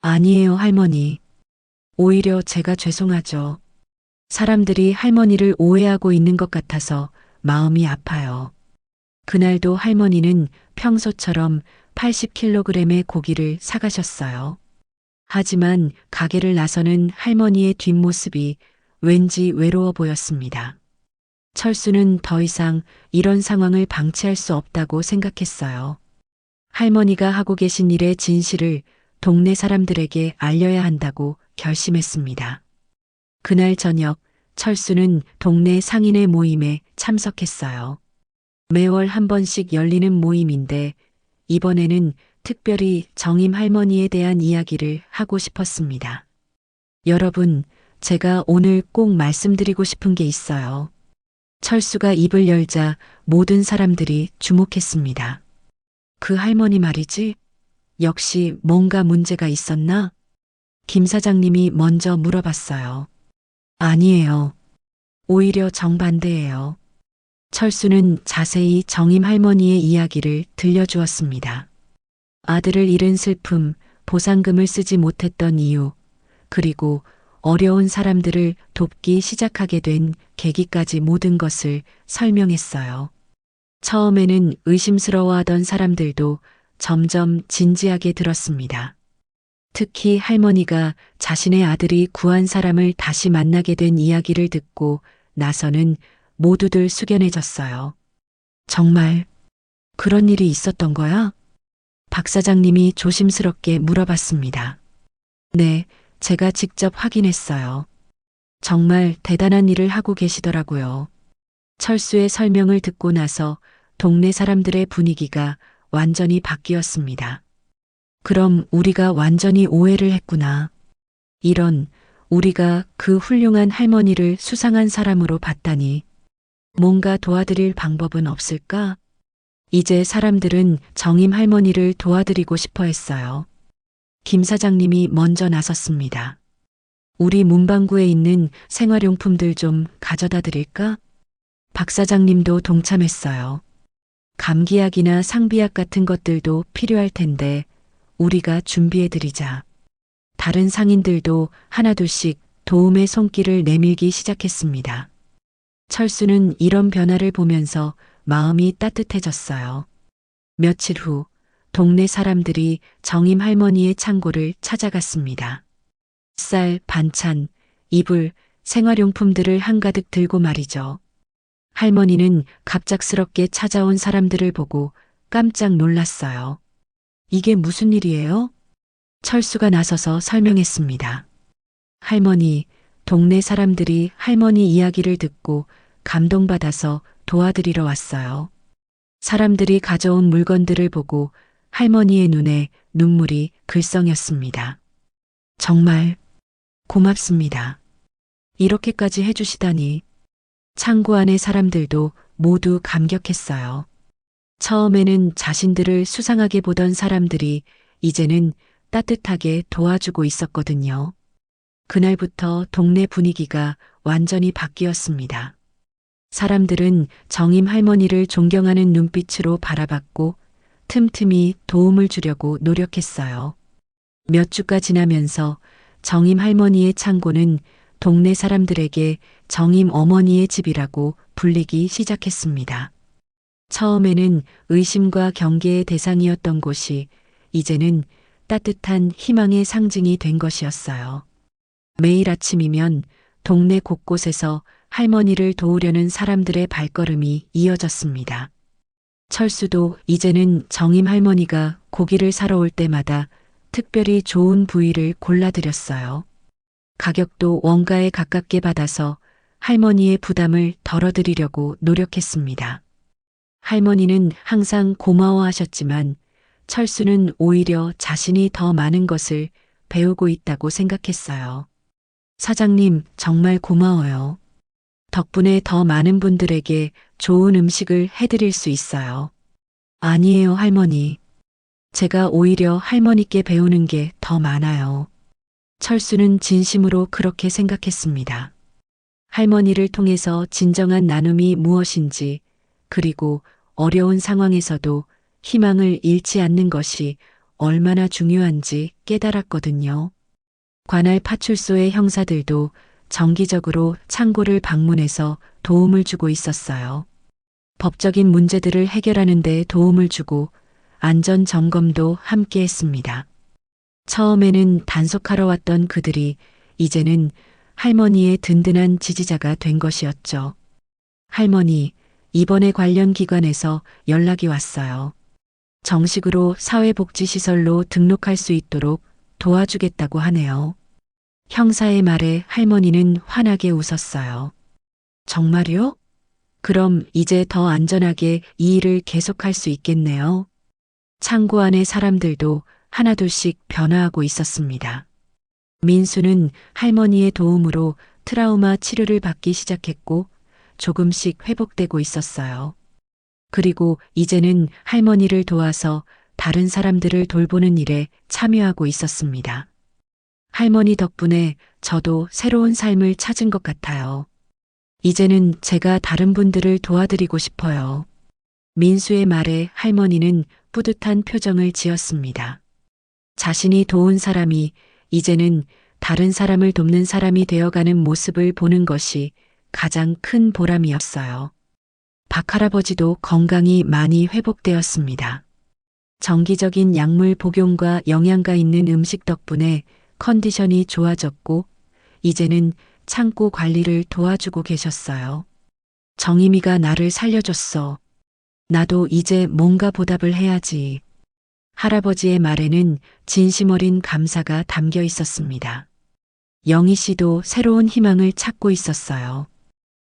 아니에요, 할머니. 오히려 제가 죄송하죠. 사람들이 할머니를 오해하고 있는 것 같아서 마음이 아파요. 그날도 할머니는 평소처럼 80kg의 고기를 사가셨어요. 하지만 가게를 나서는 할머니의 뒷모습이 왠지 외로워 보였습니다. 철수는 더 이상 이런 상황을 방치할 수 없다고 생각했어요. 할머니가 하고 계신 일의 진실을 동네 사람들에게 알려야 한다고 결심했습니다. 그날 저녁 철수는 동네 상인의 모임에 참석했어요. 매월 한 번씩 열리는 모임인데 이번에는 특별히 정임 할머니에 대한 이야기를 하고 싶었습니다. 여러분, 제가 오늘 꼭 말씀드리고 싶은 게 있어요. 철수가 입을 열자 모든 사람들이 주목했습니다. 그 할머니 말이지? 역시 뭔가 문제가 있었나? 김 사장님이 먼저 물어봤어요. 아니에요. 오히려 정반대예요. 철수는 자세히 정임 할머니의 이야기를 들려주었습니다. 아들을 잃은 슬픔, 보상금을 쓰지 못했던 이유, 그리고 어려운 사람들을 돕기 시작하게 된 계기까지 모든 것을 설명했어요. 처음에는 의심스러워하던 사람들도 점점 진지하게 들었습니다. 특히 할머니가 자신의 아들이 구한 사람을 다시 만나게 된 이야기를 듣고 나서는 모두들 숙연해졌어요. 정말 그런 일이 있었던 거야? 박 사장님이 조심스럽게 물어봤습니다. 네, 제가 직접 확인했어요. 정말 대단한 일을 하고 계시더라고요. 철수의 설명을 듣고 나서 동네 사람들의 분위기가 완전히 바뀌었습니다. 그럼 우리가 완전히 오해를 했구나. 이런, 우리가 그 훌륭한 할머니를 수상한 사람으로 봤다니. 뭔가 도와드릴 방법은 없을까? 이제 사람들은 정임 할머니를 도와드리고 싶어 했어요. 김 사장님이 먼저 나섰습니다. 우리 문방구에 있는 생활용품들 좀 가져다 드릴까? 박 사장님도 동참했어요. 감기약이나 상비약 같은 것들도 필요할 텐데 우리가 준비해 드리자. 다른 상인들도 하나둘씩 도움의 손길을 내밀기 시작했습니다. 철수는 이런 변화를 보면서 마음이 따뜻해졌어요. 며칠 후 동네 사람들이 정임 할머니의 창고를 찾아갔습니다. 쌀, 반찬, 이불, 생활용품들을 한가득 들고 말이죠. 할머니는 갑작스럽게 찾아온 사람들을 보고 깜짝 놀랐어요. 이게 무슨 일이에요? 철수가 나서서 설명했습니다. 할머니, 동네 사람들이 할머니 이야기를 듣고 감동받아서 도와드리러 왔어요. 사람들이 가져온 물건들을 보고 할머니의 눈에 눈물이 글썽였습니다. 정말 고맙습니다. 이렇게까지 해주시다니. 창고 안의 사람들도 모두 감격했어요. 처음에는 자신들을 수상하게 보던 사람들이 이제는 따뜻하게 도와주고 있었거든요. 그날부터 동네 분위기가 완전히 바뀌었습니다. 사람들은 정임 할머니를 존경하는 눈빛으로 바라봤고 틈틈이 도움을 주려고 노력했어요. 몇 주가 지나면서 정임 할머니의 창고는 동네 사람들에게 정임 어머니의 집이라고 불리기 시작했습니다. 처음에는 의심과 경계의 대상이었던 곳이 이제는 따뜻한 희망의 상징이 된 것이었어요. 매일 아침이면 동네 곳곳에서 할머니를 도우려는 사람들의 발걸음이 이어졌습니다. 철수도 이제는 정임 할머니가 고기를 사러 올 때마다 특별히 좋은 부위를 골라드렸어요. 가격도 원가에 가깝게 받아서 할머니의 부담을 덜어드리려고 노력했습니다. 할머니는 항상 고마워하셨지만 철수는 오히려 자신이 더 많은 것을 배우고 있다고 생각했어요. 사장님, 정말 고마워요. 덕분에 더 많은 분들에게 좋은 음식을 해드릴 수 있어요. 아니에요, 할머니. 제가 오히려 할머니께 배우는 게 더 많아요. 철수는 진심으로 그렇게 생각했습니다. 할머니를 통해서 진정한 나눔이 무엇인지, 그리고 어려운 상황에서도 희망을 잃지 않는 것이 얼마나 중요한지 깨달았거든요. 관할 파출소의 형사들도 정기적으로 창고를 방문해서 도움을 주고 있었어요. 법적인 문제들을 해결하는 데 도움을 주고 안전 점검도 함께 했습니다. 처음에는 단속하러 왔던 그들이 이제는 할머니의 든든한 지지자가 된 것이었죠. 할머니, 이번에 관련 기관에서 연락이 왔어요. 정식으로 사회복지시설로 등록할 수 있도록 도와주겠다고 하네요. 형사의 말에 할머니는 환하게 웃었어요. 정말요? 그럼 이제 더 안전하게 이 일을 계속할 수 있겠네요. 창고 안의 사람들도 하나둘씩 변화하고 있었습니다. 민수는 할머니의 도움으로 트라우마 치료를 받기 시작했고 조금씩 회복되고 있었어요. 그리고 이제는 할머니를 도와서 다른 사람들을 돌보는 일에 참여하고 있었습니다. 할머니 덕분에 저도 새로운 삶을 찾은 것 같아요. 이제는 제가 다른 분들을 도와드리고 싶어요. 민수의 말에 할머니는 뿌듯한 표정을 지었습니다. 자신이 도운 사람이 이제는 다른 사람을 돕는 사람이 되어가는 모습을 보는 것이 가장 큰 보람이었어요. 박할아버지도 건강이 많이 회복되었습니다. 정기적인 약물 복용과 영양가 있는 음식 덕분에 컨디션이 좋아졌고 이제는 창고 관리를 도와주고 계셨어요. 정임이가 나를 살려줬어. 나도 이제 뭔가 보답을 해야지. 할아버지의 말에는 진심 어린 감사가 담겨 있었습니다. 영희 씨도 새로운 희망을 찾고 있었어요.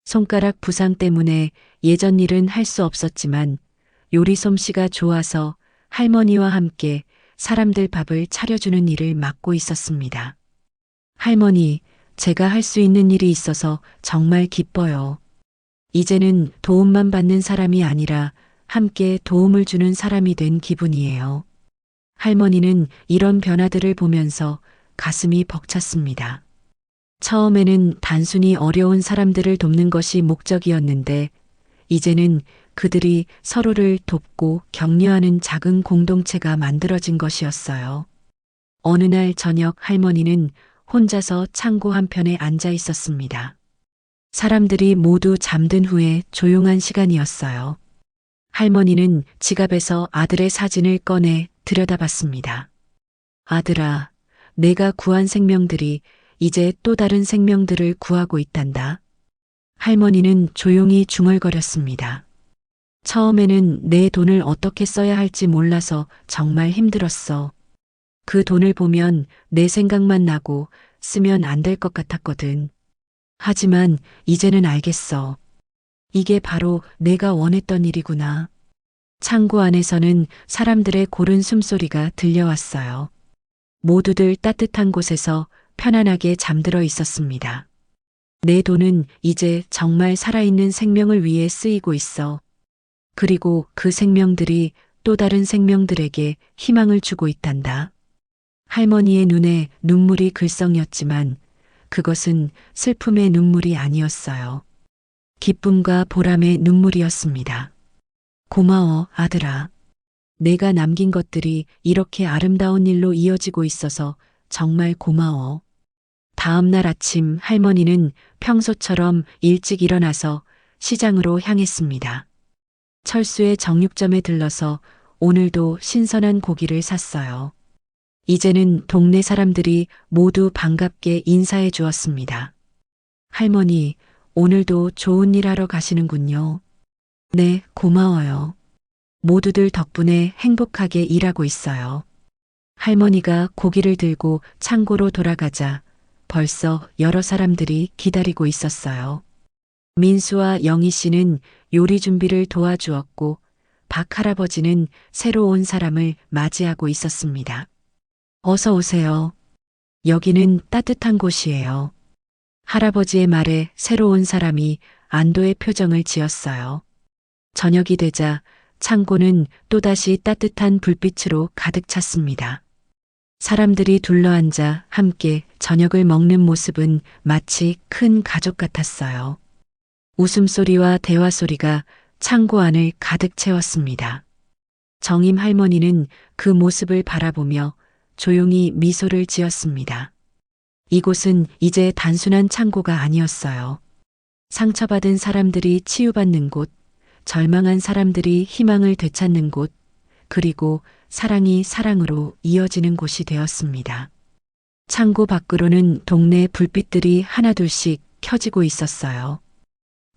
손가락 부상 때문에 예전 일은 할 수 없었지만 요리 솜씨가 좋아서 할머니와 함께 사람들 밥을 차려주는 일을 맡고 있었습니다. 할머니, 제가 할 수 있는 일이 있어서 정말 기뻐요. 이제는 도움만 받는 사람이 아니라 함께 도움을 주는 사람이 된 기분이에요. 할머니는 이런 변화들을 보면서 가슴이 벅찼습니다. 처음에는 단순히 어려운 사람들을 돕는 것이 목적이었는데 이제는 그들이 서로를 돕고 격려하는 작은 공동체가 만들어진 것이었어요. 어느 날 저녁 할머니는 혼자서 창고 한편에 앉아 있었습니다. 사람들이 모두 잠든 후에 조용한 시간이었어요. 할머니는 지갑에서 아들의 사진을 꺼내 들여다봤습니다. 아들아, 내가 구한 생명들이 이제 또 다른 생명들을 구하고 있단다. 할머니는 조용히 중얼거렸습니다. 처음에는 내 돈을 어떻게 써야 할지 몰라서 정말 힘들었어. 그 돈을 보면 내 생각만 나고 쓰면 안 될 것 같았거든. 하지만 이제는 알겠어. 이게 바로 내가 원했던 일이구나. 창고 안에서는 사람들의 고른 숨소리가 들려왔어요. 모두들 따뜻한 곳에서 편안하게 잠들어 있었습니다. 내 돈은 이제 정말 살아있는 생명을 위해 쓰이고 있어. 그리고 그 생명들이 또 다른 생명들에게 희망을 주고 있단다. 할머니의 눈에 눈물이 글썽였지만 그것은 슬픔의 눈물이 아니었어요. 기쁨과 보람의 눈물이었습니다. 고마워, 아들아. 내가 남긴 것들이 이렇게 아름다운 일로 이어지고 있어서 정말 고마워. 다음 날 아침 할머니는 평소처럼 일찍 일어나서 시장으로 향했습니다. 철수의 정육점에 들러서 오늘도 신선한 고기를 샀어요. 이제는 동네 사람들이 모두 반갑게 인사해 주었습니다. 할머니, 오늘도 좋은 일 하러 가시는군요. 네, 고마워요. 모두들 덕분에 행복하게 일하고 있어요. 할머니가 고기를 들고 창고로 돌아가자 벌써 여러 사람들이 기다리고 있었어요. 민수와 영희 씨는 요리 준비를 도와주었고 박 할아버지는 새로 온 사람을 맞이하고 있었습니다. 어서 오세요. 여기는 따뜻한 곳이에요. 할아버지의 말에 새로 온 사람이 안도의 표정을 지었어요. 저녁이 되자 창고는 또다시 따뜻한 불빛으로 가득 찼습니다. 사람들이 둘러앉아 함께 저녁을 먹는 모습은 마치 큰 가족 같았어요. 웃음소리와 대화소리가 창고 안을 가득 채웠습니다. 정임 할머니는 그 모습을 바라보며 조용히 미소를 지었습니다. 이곳은 이제 단순한 창고가 아니었어요. 상처받은 사람들이 치유받는 곳, 절망한 사람들이 희망을 되찾는 곳, 그리고 사랑이 사랑으로 이어지는 곳이 되었습니다. 창고 밖으로는 동네 불빛들이 하나둘씩 켜지고 있었어요.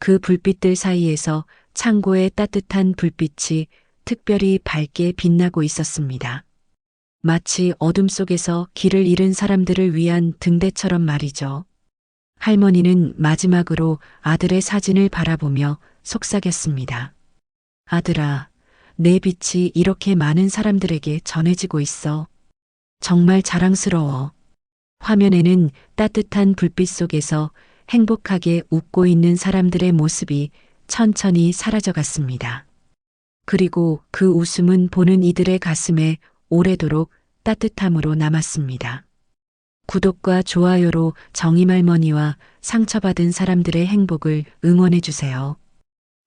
그 불빛들 사이에서 창고의 따뜻한 불빛이 특별히 밝게 빛나고 있었습니다. 마치 어둠 속에서 길을 잃은 사람들을 위한 등대처럼 말이죠. 할머니는 마지막으로 아들의 사진을 바라보며 속삭였습니다. 아들아, 내 빛이 이렇게 많은 사람들에게 전해지고 있어. 정말 자랑스러워. 화면에는 따뜻한 불빛 속에서 행복하게 웃고 있는 사람들의 모습이 천천히 사라져갔습니다. 그리고 그 웃음은 보는 이들의 가슴에 오래도록 따뜻함으로 남았습니다. 구독과 좋아요로 정임할머니와 상처받은 사람들의 행복을 응원해 주세요.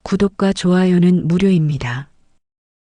구독과 좋아요는 무료입니다.